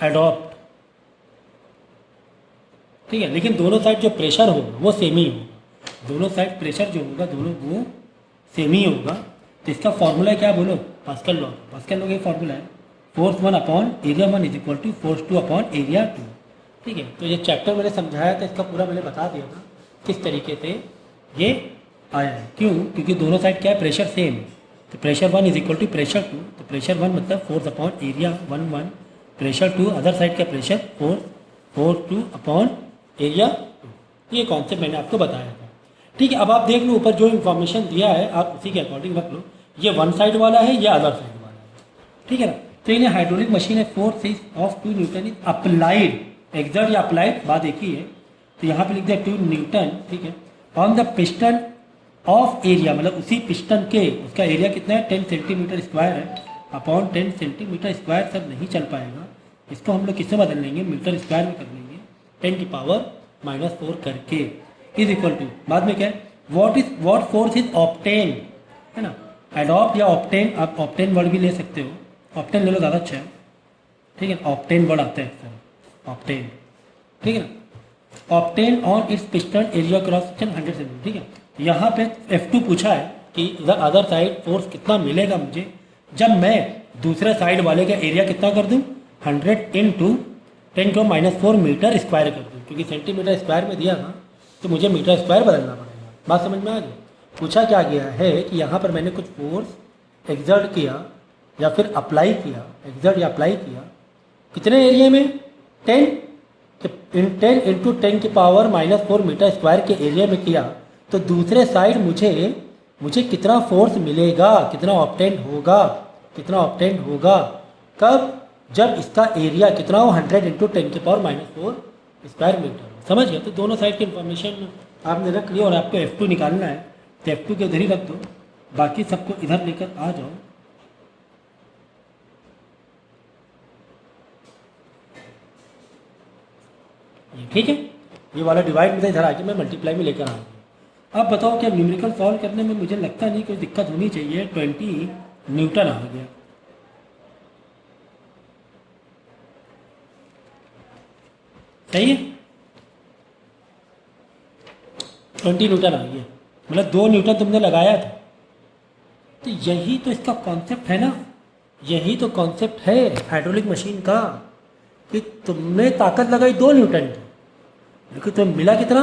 एडॉप्ट, ठीक है। लेकिन दोनों साइड जो प्रेशर होगा वो सेम ही होगा, दोनों साइड प्रेशर जो होगा दोनों वो सेम ही होगा। तो इसका फॉर्मूला क्या बोलो, पास्कल लॉ। पास्कल लॉ का फॉर्मूला है force 1 upon area 1 is equal to force 2 upon area 2, ठीक है। तो ये चैप्टर मैंने समझाया था, इसका पूरा मैंने बता दिया था किस तरीके से ये आया है। क्यों, क्योंकि दोनों साइड क्या है, प्रेशर सेम है। तो pressure 1 is equal to pressure 2, तो प्रेशर 1 मतलब force upon area 1 pressure 2 other side का प्रेशर 4 2 अपॉन एरिया 2। ये कॉन्सेप्ट मैंने आपको बताया था। ठीक है, अब आप देख लो ऊपर जो इन्फॉर्मेशन दिया है आप उसी के अकॉर्डिंग रख लो। ये वन साइड वाला है, ये अदर साइड वाला है। ठीक है ना। तो इन हाइड्रोलिक मशीन है force is of 2 Newton is applied, exert या अप्लाइड बात एक ही है। तो यहाँ पे लिख दिया 2 न्यूटन, ठीक है, on the piston of area, मतलब उसी पिस्टन के, उसका एरिया कितना है 10 सेंटीमीटर स्क्वायर है, अपॉन 10 सेंटीमीटर स्क्वायर सब नहीं चल पाएगा, इसको हम लोग किससे बदल लेंगे, मीटर स्क्वायर में कर लेंगे, 10 की पावर -4 करके, इज इक्वल टू बाद में क्या है, वॉट फोर्स इज ऑब्टेन, है ना, एडॉप्ट या ऑब्टेन, आप ऑब्टेन वर्ड भी ले सकते हो, ऑब्टेन ले लो ज़्यादा अच्छा है। ठीक है, ऑब्टेन वर्ड आता है सर, ऑब्टेन, ठीक है ना, obtain on it's piston area cross section 100 centimetre. ठीक है, यहाँ पे F2 पूछा है कि इधर अदर साइड फोर्स कितना मिलेगा मुझे जब मैं दूसरे साइड वाले का एरिया कितना कर दूँ 100 इंटू 10⁻⁴ मीटर स्क्वायर कर दूँ, क्योंकि सेंटीमीटर स्क्वायर में दिया था तो मुझे मीटर स्क्वायर बदलना पड़ेगा। बात समझ में आ गई। पूछा क्या गया है कि यहाँ पर मैंने कुछ फोर्स एक्सर्ट किया या फिर अप्लाई किया, एक्सर्ट या अप्लाई किया, कितने एरिया में 10 इंटू 10 की पावर -4 मीटर स्क्वायर के एरिया में किया, तो दूसरे साइड मुझे कितना फोर्स मिलेगा, कितना ऑब्टेन होगा कब, जब इसका एरिया कितना हो 100 इंटू 10 की पावर -4 स्क्वायर मीटर। समझ गया। तो दोनों साइड की इन्फॉर्मेशन आपने रख लिया और आपको F2 निकालना है, तो F2 के इधर ही रख दो, बाकी सबको इधर लेकर आ जाओ। ठीक है, ये वाला डिवाइड में इधर आके मैं मल्टीप्लाई में लेकर आऊँगा। अब बताओ क्या न्यूमेरिकल सॉल्व करने में मुझे लगता नहीं कोई दिक्कत होनी चाहिए। 20 न्यूटन आ गया, सही है, 20 न्यूटन आ गया, मतलब 2 न्यूटन तुमने लगाया था। तो यही तो इसका कॉन्सेप्ट है ना, यही तो कॉन्सेप्ट है हाइड्रोलिक मशीन का कि तुमने ताकत लगाई 2 न्यूटन की, लेकिन तुम्हें मिला कितना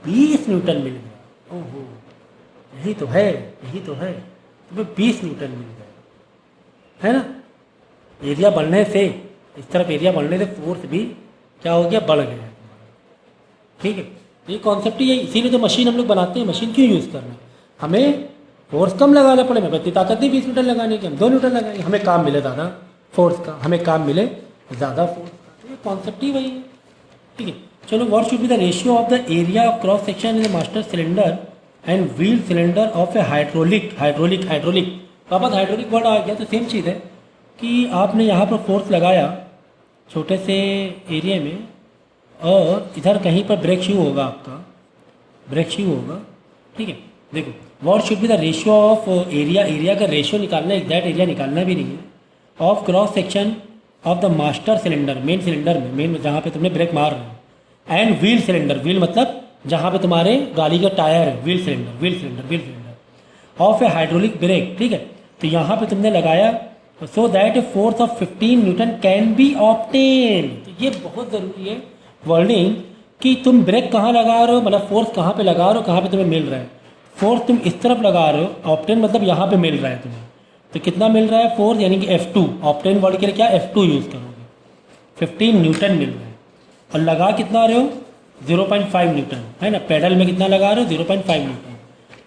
20 न्यूटन मिल गया। ओहो, यही तो है, तुम्हें 20 न्यूटन मिल गया, है ना। एरिया बढ़ने से, इस तरफ एरिया बढ़ने से फोर्स भी क्या हो गया, बढ़ गया। ठीक है, ये कॉन्सेप्ट ही है, इसीलिए तो मशीन हम लोग बनाते हैं। मशीन क्यों यूज़ करना है, हमें फोर्स कम लगाना पड़े, मैं इतनी ताकत नहीं 20 न्यूटन लगाने की, हम 2 न्यूटन लगाएंगे, हमें काम मिले ज़्यादा फोर्स का, हमें काम मिले ज़्यादा फोर्स का। तो ये कॉन्सेप्ट ही वही है। ठीक है, चलो, what should be the ratio of the area of cross section in the master cylinder and wheel cylinder of a hydraulic वापस हाइड्रोलिक वर्ड आ गया। तो सेम चीज़ है कि आपने यहाँ पर फोर्स लगाया छोटे से एरिया में, और इधर कहीं पर ब्रेक शू होगा, आपका ब्रेक शू होगा। ठीक है, देखो, what should be the ratio of area का रेशियो निकालना है, एग्जैक्ट एरिया निकालना भी नहीं है, of cross section of the master cylinder, main cylinder में, मेन जहाँ पे तुमने ब्रेक मार रहे हो, एंड व्हील सिलेंडर, व्हील मतलब जहाँ पे तुम्हारे गाड़ी का टायर है, wheel cylinder of a hydraulic brake. ठीक है, तो यहाँ पे तुमने लगाया so that A force of 15 Newton can be obtain. तो ये बहुत ज़रूरी है वर्डिंग कि तुम ब्रेक कहाँ लगा रहे हो, मतलब फोर्स कहाँ पे लगा रहे हो, कहाँ पे तुम्हें मिल रहा है फोर्स, तुम इस तरफ लगा रहे हो, ऑब्टेन मतलब यहाँ पे मिल रहा है तुम्हें, तो कितना मिल रहा है फोर्स, यानी कि F2, ऑब्टेन वर्ड के लिए क्या F2 यूज़ करोगे, 15 न्यूटन मिल रहा है, और लगा कितना रहे हो 0.5 न्यूटन, है ना। पेडल में कितना लगा रहे हो 0.5 न्यूटन,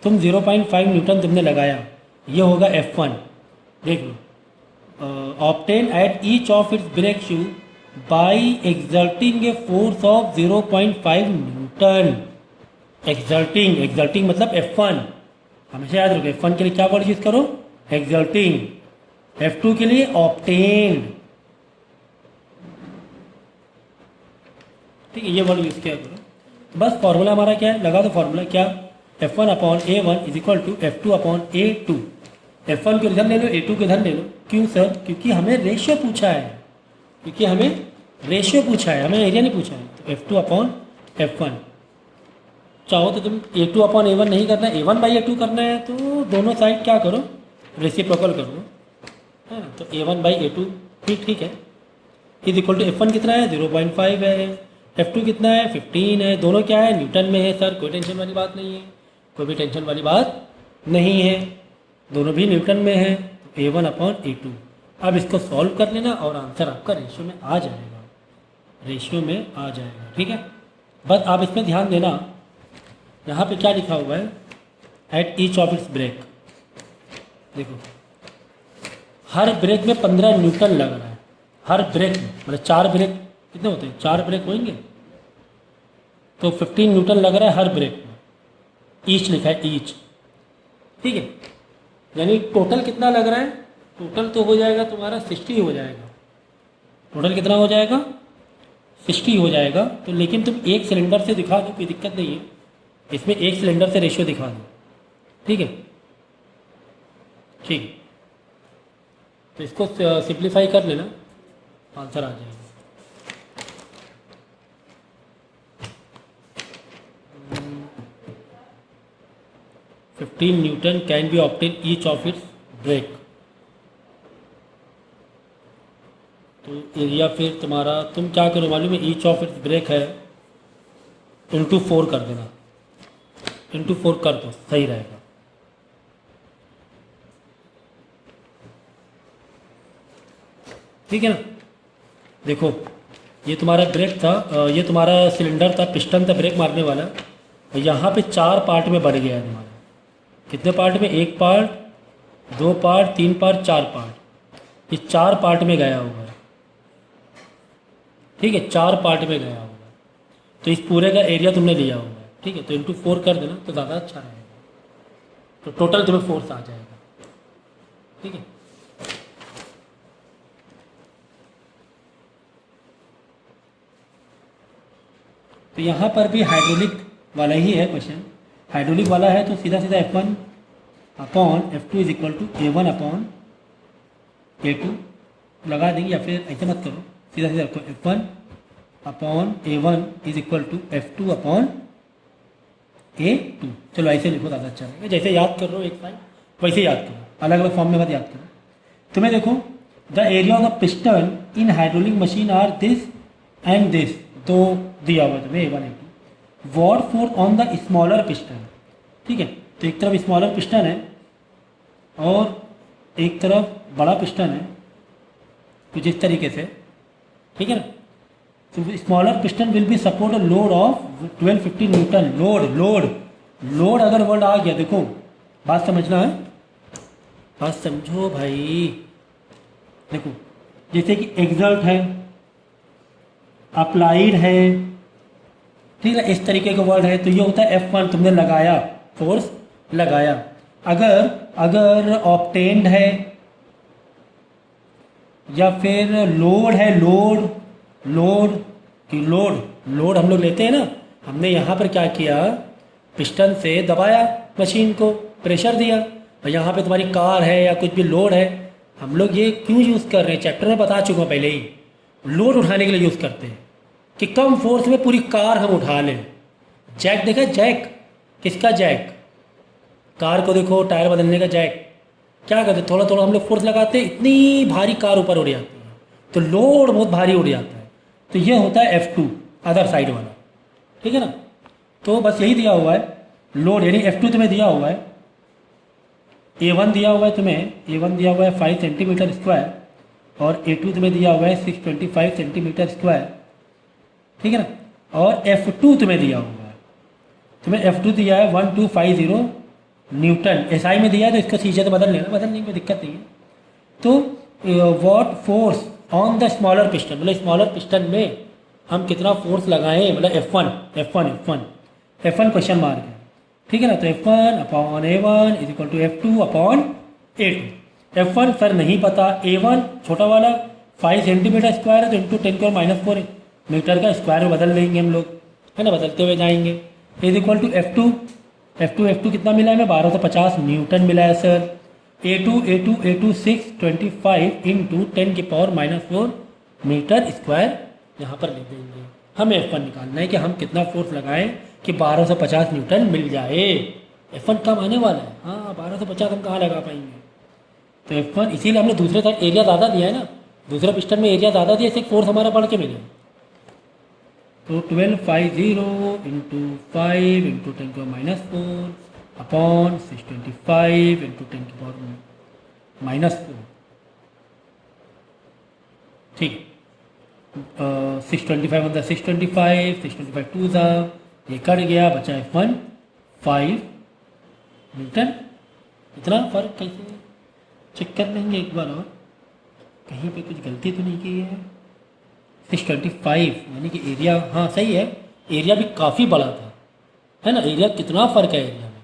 तुम 0.5 न्यूटन तुमने लगाया, ये होगा F1। देख लो, obtain at each of its brake shoe by exerting a force of 0.5 newton. Exerting मतलब F1, हमेशा याद रखो F1 के लिए क्या वर्ड यूज करो, एक्सर्टिंग, F2 के लिए ऑब्टेन। ठीक है, ये वर्ड यूज किया करो। बस फॉर्मूला हमारा क्या है, लगा दो फॉर्मूला, क्या, F1 upon A1 is equal to F2 upon A2। F1 को इधर ले लो, A2 को इधर ले लो। क्यों सर, क्योंकि हमें रेशियो पूछा है, हमें एरिया नहीं पूछा है। तो F2 अपॉन F1, चाहो तो तुम A2 अपॉन A1 नहीं करना है, A1 बाई A2 करना है, तो दोनों साइड क्या करो, रेसिप्रोकल करो, है ना। तो A1 बाई A2 ठीक है, इज इक्वल टू F1 कितना है 0.5 है, F2 कितना है 15 है, दोनों क्या है न्यूटन में है। सर कोई टेंशन वाली बात नहीं है, कोई भी टेंशन वाली बात नहीं है। दोनों भी न्यूटन में है, तो A1 अपॉन A2। अब इसको सॉल्व कर लेना और आंसर आपका रेशियो में आ जाएगा, रेशियो में आ जाएगा। ठीक है, बस आप इसमें ध्यान देना, यहाँ पे क्या लिखा हुआ है, at each of its break. देखो हर ब्रेक में 15 न्यूटन लग रहा है, हर ब्रेक में, मतलब 4 ब्रेक कितने होते हैं, 4 ब्रेक होंगे, तो 15 न्यूटन लग रहा है हर ब्रेक में। ईच लिखा है, ईच। ठीक है, यानी टोटल कितना लग रहा है, टोटल तो हो जाएगा तुम्हारा 60 हो जाएगा। टोटल कितना हो जाएगा, 60 हो जाएगा। तो लेकिन तुम एक सिलेंडर से दिखा दो, कोई दिक्कत नहीं है, इसमें एक सिलेंडर से रेशियो दिखा दो। ठीक है, ठीक, तो इसको सिंप्लीफाई कर लेना, आंसर आ जाएगा। Newton can be obtain each of its break. तो एरिया फिर तुम्हारा, तुम क्या करो मालूम है, ईच ऑफ इट्स ब्रेक है, इंटू 4 कर देना, इंटू 4 कर दो, सही रहेगा। ठीक है ना, देखो ये तुम्हारा ब्रेक था, ये तुम्हारा सिलेंडर था, पिस्टन था ब्रेक मारने वाला, और यहाँ पे 4 पार्ट में बढ़ गया है तुम्हारा। कितने पार्ट में, 1 पार्ट, 2 पार्ट, 3 पार्ट, 4 पार्ट, ये 4 पार्ट में गया होगा। ठीक है, 4 पार्ट में गया होगा, तो इस पूरे का एरिया तुमने लिया होगा। ठीक है, तो इंटू 4 कर देना तो ज़्यादा अच्छा रहेगा, तो टोटल तुम्हें फोर्स आ जाएगा। ठीक है, तो यहाँ पर भी हाइड्रोलिक वाला ही है क्वेश्चन, हाइड्रोलिक वाला है, तो सीधा सीधा F1 upon F2 is equal to A1 upon A2 लगा देंगे, या फिर ऐसे मत करो, सीधा सीधा रखो, F1 upon A1 is equal to F2 upon A2। चलो ऐसे लिखो, ज़्यादा अच्छा रहेगा। जैसे याद कर रहे हो एक साइड, वैसे याद करो, अलग अलग फॉर्म में मत याद करो। तुम्हें देखो, the area of the piston in hydraulic machine are this and this, दो दिया हुआ तुम्हें A1 A2। What force on the smaller piston. ठीक है, तो एक तरफ स्मॉलर पिस्टन है और एक तरफ बड़ा पिस्टन है, कुछ इस तरीके से। ठीक है ना, तो smaller piston will be support load of 1250 Newton. Load load load अगर वर्ड आ गया, देखो बात समझना है, बात समझो भाई। देखो जैसे कि एग्जर्ट है, अप्लाइड है, ठीक है, इस तरीके का वर्ड है, तो ये होता है F1, तुमने लगाया, फोर्स लगाया। अगर ऑब्टेन्ड है या फिर लोड है, लोड हम लोग लेते हैं ना, हमने यहाँ पर क्या किया, पिस्टन से दबाया मशीन को, प्रेशर दिया, और यहाँ पे तुम्हारी कार है या कुछ भी लोड है, हम लोग ये क्यों यूज़ कर रहे हैं, चैप्टर में बता चुका हूँ पहले ही, लोड उठाने के लिए यूज़ करते हैं कि कम फोर्स में पूरी कार हम उठा लें। जैक देखा, जैक किसका, जैक कार को देखो, टायर बदलने का जैक, क्या करते, थोड़ा थोड़ा हम लोग फोर्स लगाते हैं, इतनी भारी कार ऊपर उड़ जाती है, तो लोड बहुत भारी उड़ जाता है। तो ये होता है F2, अदर साइड वाला। ठीक है ना, तो बस यही दिया हुआ है, लोड यानी F2 तुम्हें दिया हुआ है, A1 दिया हुआ है तुम्हें, A1 दिया हुआ है 5 सेंटीमीटर स्क्वायर, और A2 तुम्हें दिया हुआ है 625 सेंटीमीटर स्क्वायर। ठीक है ना, और F2 तुम्हें दिया हुआ है, तुम्हें F2 दिया है 1250 न्यूटन, SI में दिया है, तो इसको सीधे तो बदल लेना, बदलने में दिक्कत नहीं है। तो what force on the smaller piston, मतलब स्मॉलर पिस्टन में हम कितना फोर्स लगाएं, मतलब F1 क्वेश्चन मार्क है। ठीक है ना, तो F1 upon A1 is equal to F2 upon A2। F1 sir नहीं पता, A1 छोटा वाला 5 सेंटीमीटर स्क्वायर है, तो इंटू 10⁻⁴ मीटर का स्क्वायर में बदल लेंगे हम लोग, है ना, बदलते हुए जाएंगे। इज इक्वल टू F2 कितना मिला है हमें, 1250 न्यूटन मिला है sir. A2 625 into 10⁻⁴ metre square यहाँ पर लिख देंगे। हमें F1 निकालना है कि हम कितना फोर्स लगाएं कि 1250 न्यूटन मिल जाए। F1 कम आने वाला है, हाँ 1250 हम कहाँ लगा पाएंगे, तो F1, इसीलिए हमने दूसरे साइड एरिया ज़्यादा दिया है ना, दूसरे पिस्टन में एरिया ज़्यादा दिया, इससे फोर्स हमारा बढ़ के मिले। तो 1250 इंटू 5 इंटू 10⁻⁴ अपॉन 625 इंटू 10 की पावर -4। ठीक है, 625 मतलब 625, 625 टू ज़ा, ये कट गया, बचा F1 5 न्यूटन। इतना फ़र्क कैसे चेक कर लेंगे एक बार और, कहीं पे कुछ गलती तो नहीं की है। 625 यानी कि एरिया, हाँ सही है, एरिया भी काफ़ी बड़ा था, है ना। एरिया कितना फ़र्क है एरिया में,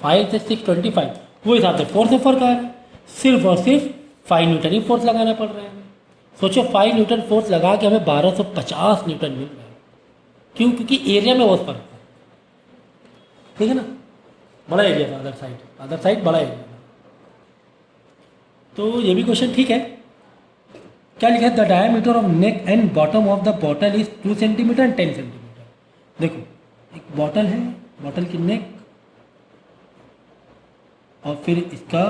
5 से 625, वो हिसाब से 4 से फ़र्क आ रहा है। सिर्फ और सिर्फ 5 न्यूटन ही फोर्स लगाना पड़ रहा है हमें। सोचो 5 न्यूटन फोर्स लगा के हमें 1250 न्यूटन मिल रहा है। क्यों? क्योंकि एरिया में बहुत फ़र्क था, ठीक है ना। बड़ा एरिया था अदर साइड बड़ा एरिया था। तो ये भी क्वेश्चन ठीक है। क्या लिखा है? The diameter of neck and bottom of the bottle is 2 centimetre and 10 centimetre. देखो एक बॉटल है, बॉटल की नेक और फिर इसका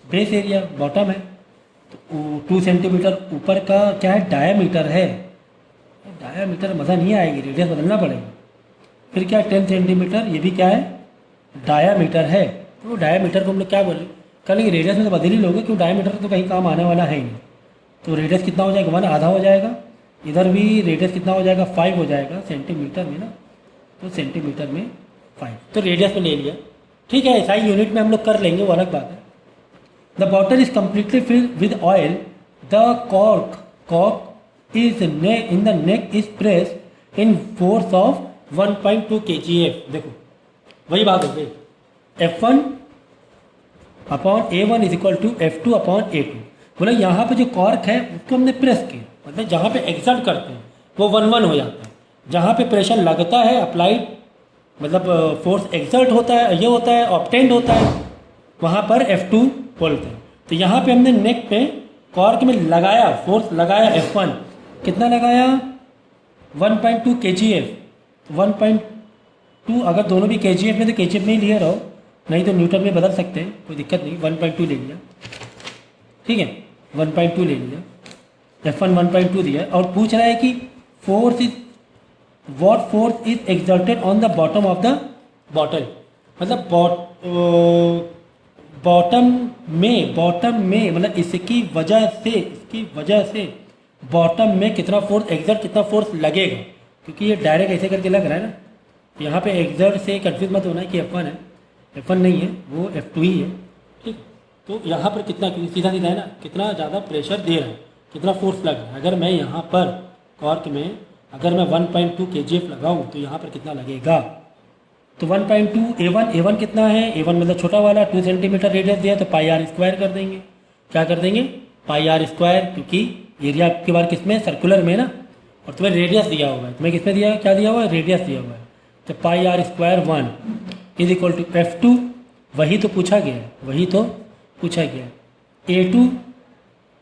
बेस एरिया बॉटम है, तो 2 सेंटीमीटर ऊपर का क्या है? डायमीटर है। डायमीटर मज़ा नहीं आएगी, रेडियस बदलना पड़ेगा। फिर क्या 10 सेंटीमीटर, ये भी क्या है? डायमीटर है। तो डायमीटर को हम लोग क्या बोले? कह लेंगे रेडियस में तो बदल ही लोगे, क्यों डायमीटर तो कहीं काम आने वाला है ही नहीं। तो रेडियस कितना हो जाएगा? 1 आधा हो जाएगा। इधर भी रेडियस कितना हो जाएगा? 5 हो जाएगा सेंटीमीटर में ना, तो सेंटीमीटर में 5, तो रेडियस में ले लिया। ठीक है, ऐसा ही यूनिट में हम लोग कर लेंगे, वो अलग बात है। The bottle is completely filled with oil, the cork is in the neck is pressed in force of 1.2 kgf। देखो वही बात हो गई, F1 upon A1 is equal to F2 upon A2। बोला यहाँ पे जो कॉर्क है उसको हमने प्रेस किया, मतलब जहाँ पे एक्सर्ट करते हैं वो 1-1 हो जाता है। जहाँ पे प्रेशर लगता है अप्लाइड, मतलब फोर्स एक्सर्ट होता है, ये होता है ऑब्टेंड होता है, वहाँ पर F2 बोलते हैं। तो यहाँ पे हमने नेक पे कॉर्क में लगाया, फोर्स लगाया F1, कितना लगाया? 1.2 kgf। 1.2 अगर दोनों भी kgf में तो kgf में ही लिए रहो, नहीं तो न्यूटन में बदल सकते हैं, कोई दिक्कत नहीं। 1.2 ले लिया, ठीक है, 1.2 ले लिया, F1 1.2 दिया, और पूछ रहा है कि force is what force is exerted on the bottom of the bottle. मतलब बॉटम में मतलब इसकी वजह से बॉटम में कितना फोर्स एक्सर्ट, कितना फोर्स लगेगा, क्योंकि ये डायरेक्ट ऐसे करके लग रहा है ना। यहाँ पे एक्सर्ट से कंफ्यूज मत होना कि F1 है, F1 नहीं है, वो F2 ही है, ठीक। तो यहाँ पर कितना, सीधा सीधा है ना, कितना ज़्यादा प्रेशर दे रहा है, कितना फोर्स लग रहा है। अगर मैं यहाँ पर कॉर्क में अगर मैं 1.2 kgf लगाऊँ तो यहाँ पर कितना लगेगा? तो 1.2 A1 कितना है? A1 मतलब छोटा वाला, 2 सेंटीमीटर रेडियस दिया, तो पाई आर स्क्वायर कर देंगे। क्या कर देंगे? पाई आर स्क्वायर, क्योंकि एरिया आपके बार किस में? सर्कुलर में ना, और तुम्हें रेडियस दिया हुआ है, तुम्हें किस में दिया है? क्या दिया हुआ है? रेडियस दिया हुआ है। तो pi R square 1 is equal to F2, वही तो पूछा गया है, वही तो पूछा गया है। A2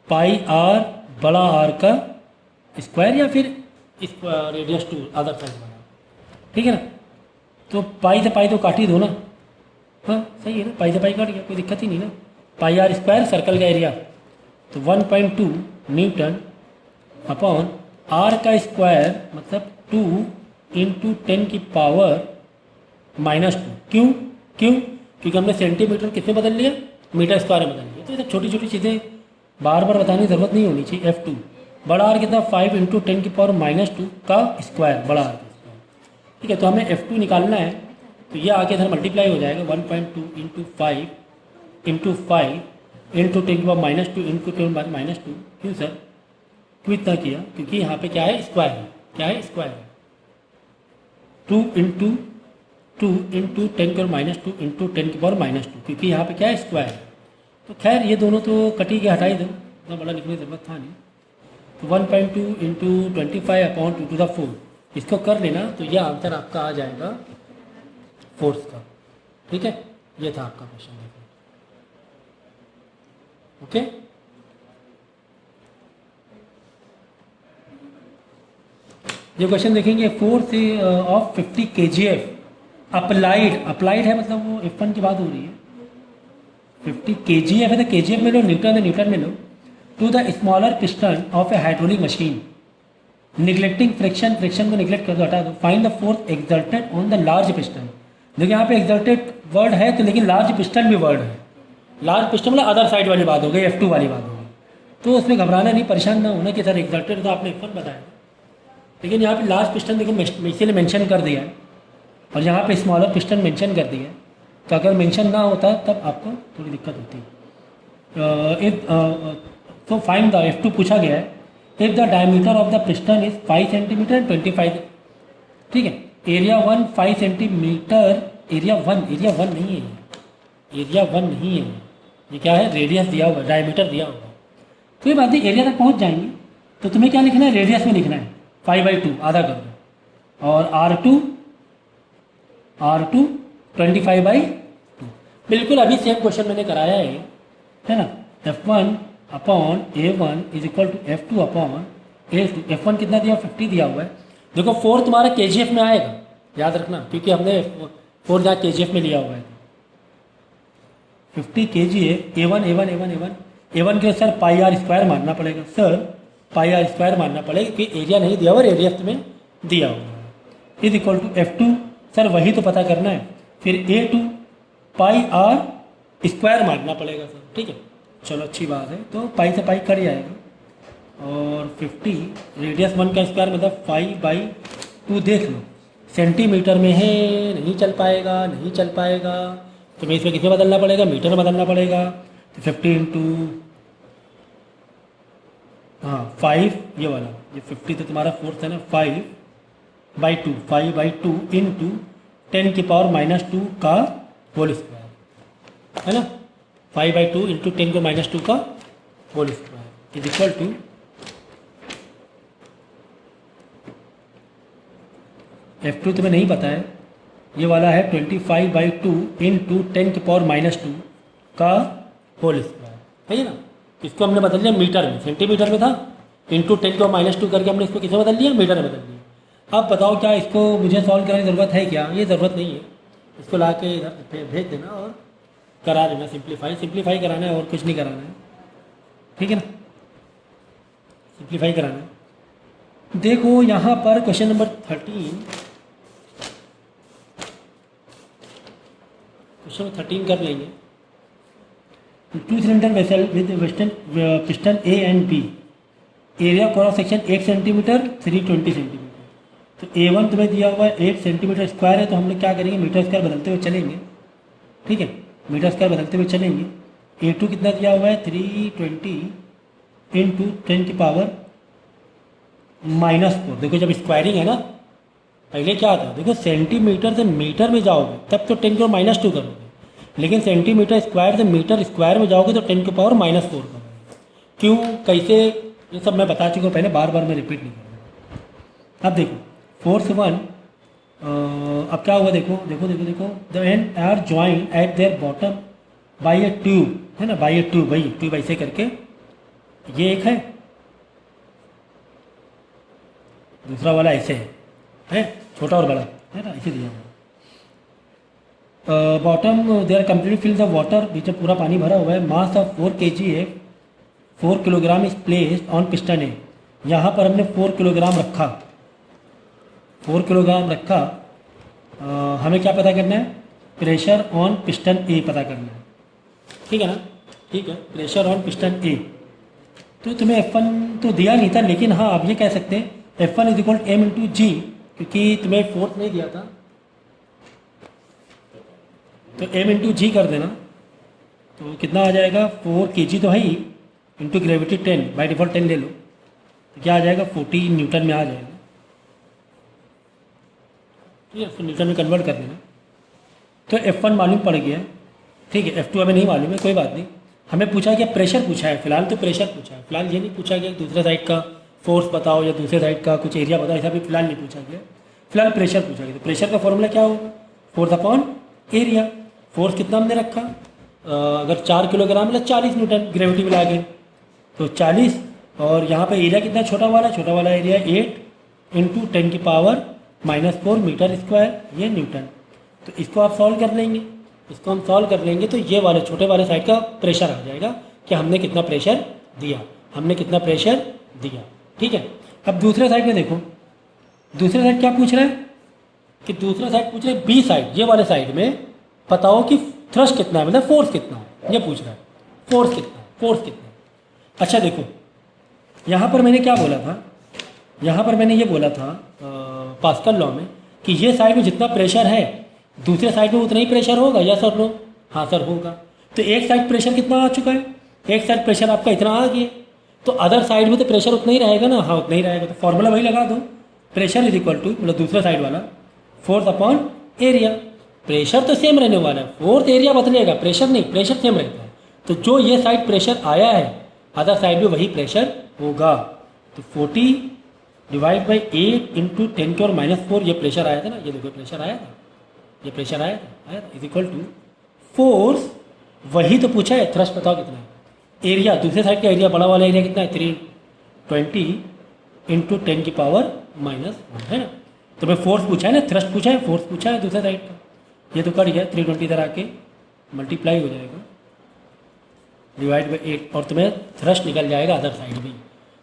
पाई आर बड़ा आर का स्क्वायर, या फिर इस रेडियस 2 अदर साइड बना, ठीक है ना। तो पाई से पाई तो काट ही दो ना, हाँ सही है ना, पाई से पाई काट गया, कोई दिक्कत ही नहीं ना। पाई आर स्क्वायर सर्कल का एरिया, तो 1.2 न्यूटन अपॉन आर का स्क्वायर मतलब 2 इंटू 10 की पावर -2। क्यों? क्योंकि हमने सेंटीमीटर कितने बदल लिया? मीटर स्क्वायर में बदल लिया। तो ये सब छोटी छोटी चीज़ें बार बार बताने की ज़रूरत नहीं होनी चाहिए। F2 बड़ा आर कितना? 5 इंटू 10 की पावर -2 का स्क्वायर, बड़ा आर का स्क्वायर, ठीक है। तो हमें F2 निकालना है, तो ये आगे इधर मल्टीप्लाई हो जाएगा, 1.2 इंटू 5 इंटू 5 इंटू 10 की पावर -2 इंटू 10 -2। क्यों सर, क्यों इतना किया? क्योंकि यहाँ पे क्या है? स्क्वायर है। क्या है? स्क्वायर है। 2 इंटू 10 की पावर -2 इंटू 10 की पावर -2, क्योंकि यहाँ पे क्या है? स्क्वायर है। तो खैर ये दोनों तो कटी के हटाई दो, इतना बड़ा लिखने की जरूरत था नहीं। तो 1.2 इंटू 25 अपॉन 2⁴ इसको कर लेना, तो यह आंसर आपका आ जाएगा फोर्स का, ठीक है। ये था आपका क्वेश्चन, ओके। ये क्वेश्चन देखेंगे, फोर्स ऑफ 50 kgf अप्लाइड है, मतलब वो F1 की बात हो रही है। 50 kgf है तो kgf में लो, न्यूटन है न्यूटन में लो। To the smaller piston of a hydraulic machine, neglecting friction को निगलेक्ट कर दो, हटा दो। Find the force exerted on the large piston. देखिए यहाँ पे एग्जर्टेड वर्ड है तो, लेकिन लार्ज पिस्टन भी वर्ड है। लार्ज पिस्टन मतलब अदर साइड वाली बात हो गई, F2 वाली बात हो गई। तो उसमें घबराना नहीं, परेशान ना होना कि सर एग्जर्टेड तो आपने F1 बताया, लेकिन यहाँ पे लार्ज पिस्टन देखो इसीलिए मेंशन कर दिया है, और यहाँ पे स्मॉलर पिस्टन मेंशन कर दिया है। तो अगर मेंशन ना होता तब आपको थोड़ी दिक्कत होती है। तो फाइंड द F2 पूछा गया है, if the diameter of the piston is 5 centimetre and 25, ठीक है। एरिया 1 5 सेंटीमीटर, एरिया वन नहीं है, एरिया 1 नहीं है, ये क्या है, रेडियस दिया हुआ, डायमीटर दिया हुआ। तो ये बात है, एरिया तक पहुँच जाएंगे तो तुम्हें क्या लिखना है, रेडियस में लिखना है 5/2 आधा कर दो, और R2 25/2। बिल्कुल अभी सेम क्वेश्चन मैंने कराया है ना। F1 upon A1 is equal to F2 upon A2। F1 कितना दिया, 50 दिया हुआ है। देखो 4 तुम्हारा KGF में आएगा, याद रखना, क्योंकि हमने 4 जहाँ KGF में लिया हुआ है। 50 KGF A1 के सर पाई आर स्क्वायर मानना पड़ेगा, सर पाई आर स्क्वायर मानना पड़ेगा, क्योंकि एरिया नहीं दिया हुआ, रेडियस में दिया हुआ है। Is equal to F2, sir वही तो पता करना है, फिर A2 पाई आर स्क्वायर मानना पड़ेगा सर, ठीक है। चलो अच्छी बात है, तो पाई से पाई कट जाएगा, और 50 रेडियस 1 का स्क्वायर मतलब 5/2। देख लो सेंटीमीटर में है, नहीं चल पाएगा, नहीं चल पाएगा, तो मैं इसमें किसमें बदलना पड़ेगा, मीटर में बदलना पड़ेगा। तो 50 इंटू 5, ये वाला, ये 50 तो तुम्हारा फोर्थ है ना, 5/2 इंटू 10 की पावर -2 का होल स्क्वायर, है ना। 5/2 इंटू 10 को -2 का whole square is equal to F2 तुम्हें नहीं पता है, ये वाला है 25/2 इंटू 10 की पावर -2 का होल स्क्वायर, है ना। इसको हमने बदल लिया मीटर में, सेंटीमीटर में था, इंटू 10 को -2 करके हमने इसको किसमें बदल लिया, मीटर में बदल लिया। अब बताओ क्या इसको मुझे सॉल्व करने की ज़रूरत है क्या, ये ज़रूरत नहीं है, इसको ला के इधर भेज देना और करा देना, सिंप्लीफाई कराना है और कुछ नहीं कराना है, ठीक है ना, सिंप्लीफाई कराना है। देखो यहाँ पर क्वेश्चन नंबर 13 कर लेंगे। 2 cylinder vessel with western piston A and B, area cross section 1 centimetre, 320 centimetre. तो A1 तुम्हें दिया हुआ है 8 सेंटीमीटर स्क्वायर है, तो हम लोग क्या करेंगे, मीटर स्क्वायर बदलते हुए चलेंगे, ठीक है, मीटर स्क्वायर बदलते हुए चलेंगे। A2 कितना दिया हुआ है, 320 इंटू 10 की पावर -4। देखो जब स्क्वायरिंग है ना, पहले क्या था, देखो सेंटीमीटर से मीटर में जाओगे तब तो 10 की पावर -2 करोगे, लेकिन सेंटीमीटर स्क्वायर से मीटर स्क्वायर में जाओगे तो 10 की पावर -4 करोगे। क्यों, कैसे, ये सब मैं बता चुका हूँ पहले, बार बार मैं रिपीट नहीं करूँगा। अब देखो फोर्स 1, अब क्या हुआ, देखो the end are join at their bottom by a tube, है ना, बाई ए ट्यूब, भाई ट्यूब ऐसे करके, ये एक है, दूसरा वाला ऐसे है, छोटा और बड़ा, है ना, इसे दिया हुआ। Bottom they are completely fill the water, बीच में पूरा पानी भरा हुआ है। मास ऑफ 4 kg है, 4 kilogram is placed on piston A. यहाँ पर हमने 4 किलोग्राम रखा, 4 किलोग्राम रखा। हमें क्या पता करना है, प्रेशर ऑन पिस्टन ए पता करना है, ठीक है ना, ठीक है, प्रेशर ऑन पिस्टन ए। तो तुम्हें F1 तो दिया नहीं था, लेकिन हाँ आप ये कह सकते हैं F1 is equal M into G, क्योंकि तुम्हें फोर्थ नहीं दिया था, तो M इंटू जी कर देना, तो कितना आ जाएगा, 4 kg तो है ही, इंटू ग्रेविटी 10, बाई डिफॉल्ट 10 ले लो, तो क्या आ जाएगा, 40 न्यूटन में आ जाएगा, ठीक है, फिर न्यूटन में कन्वर्ट कर देना। तो F1 मालूम पड़ गया, ठीक है, F2 हमें नहीं मालूम है, कोई बात नहीं। हमें पूछा क्या, प्रेशर पूछा है, फिलहाल तो प्रेशर पूछा है, फिलहाल ये नहीं पूछा गया दूसरे साइड का फोर्स बताओ या दूसरे साइड का कुछ एरिया बताओ, ऐसा भी फिलहाल नहीं पूछा गया, फिलहाल प्रेशर पूछा गया। तो प्रेशर का फॉर्मूला क्या होगा, फोर्स अपॉन एरिया। फोर्स कितना हमने रखा, अगर 4 किलोग्राम मतलब 40 न्यूटन ग्रेविटी मिला के, तो 40, और यहाँ पे एरिया कितना, छोटा वाला एरिया 8 इंटू 10 की पावर -4 मीटर स्क्वायर, ये न्यूटन। तो इसको आप सॉल्व कर लेंगे, इसको हम सॉल्व कर लेंगे, तो ये वाले छोटे वाले साइड का प्रेशर आ जाएगा कि हमने कितना प्रेशर दिया, ठीक है। अब दूसरे साइड में देखो, दूसरे साइड क्या पूछ रहा है, कि दूसरा साइड पूछ रहे बी साइड, ये वाले साइड में बताओ कि थ्रस्ट कितना है, मतलब फोर्स कितना है, ये पूछ रहा है फोर्स कितना है, फोर्स कितना है। अच्छा देखो यहाँ पर मैंने क्या बोला था, यहाँ पर मैंने ये बोला था पास्कल लॉ में कि ये साइड में जितना प्रेशर है दूसरे साइड में उतना ही प्रेशर होगा, या सर नो? हाँ सर होगा। तो एक साइड प्रेशर कितना आ चुका है, एक साइड प्रेशर आपका इतना आ गया, तो अदर साइड में तो प्रेशर उतना ही रहेगा ना, हाँ उतना ही रहेगा। तो फॉर्मूला वही लगा दो, प्रेशर इज इक्वल टू मतलब दूसरा साइड वाला फोर्स अपॉन एरिया। प्रेशर तो सेम रहने वाला है, फोर्स एरिया बदलेगा, प्रेशर नहीं, प्रेशर सेम रहता है। तो जो ये साइड प्रेशर आया है अदर साइड में वही प्रेशर होगा। तो 40 डिवाइड बाई 8 इंटू 10⁻⁴ ये प्रेशर आया था ना, ये देखो प्रेशर आया था, ये प्रेशर आया था इज इक्वल टू फोर्स, वही तो पूछा है, थ्रस्ट बताओ कितना है। एरिया दूसरे साइड का एरिया बड़ा वाला एरिया कितना है 320 इंटू 10⁻⁻1 है ना। तो मैं फोर्स पूछा है ना, थ्रस्ट पूछा है, फोर्स पूछा है दूसरे साइड का, ये तो कट गया 320 इधर आके मल्टीप्लाई हो जाएगा डिवाइड बाई 8 और तुम्हें थ्रस्ट निकल जाएगा अदर साइड भी।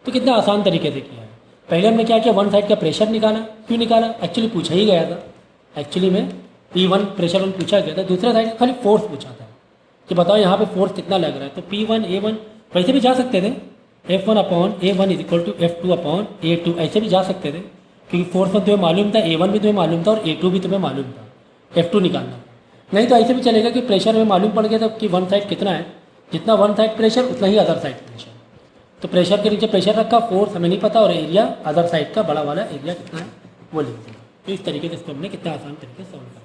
तो कितना आसान तरीके से किया है। पहले हमने क्या किया, वन साइड का प्रेशर निकाला, क्यों निकाला, एक्चुअली पूछा ही गया था, एक्चुअली में P1 प्रेशर वन पूछा गया था, दूसरा साइड का खाली फोर्स पूछा था कि बताओ यहाँ पे फोर्स कितना लग रहा है। तो P1 A1 वैसे भी जा सकते थे, F1 upon A1 is equal to F2 upon A2 ऐसे भी जा सकते थे, क्योंकि फोर्स में तुम्हें मालूम था, A1 भी तुम्हें मालूम था और A2 भी तुम्हें मालूम था, F2 निकालना। नहीं तो ऐसे भी चलेगा कि प्रेशर में मालूम पड़ गया था कि वन साइड कितना है, जितना वन साइड प्रेशर उतना ही अदर साइड प्रेशर। तो प्रेशर के नीचे प्रेशर रखा, फोर्स हमें नहीं पता, और एरिया अदर साइड का बड़ा वाला एरिया कितना है वो लिख दिया। तो इस तरीके से इसको हमने कितना आसान तरीके से सॉल्व किया।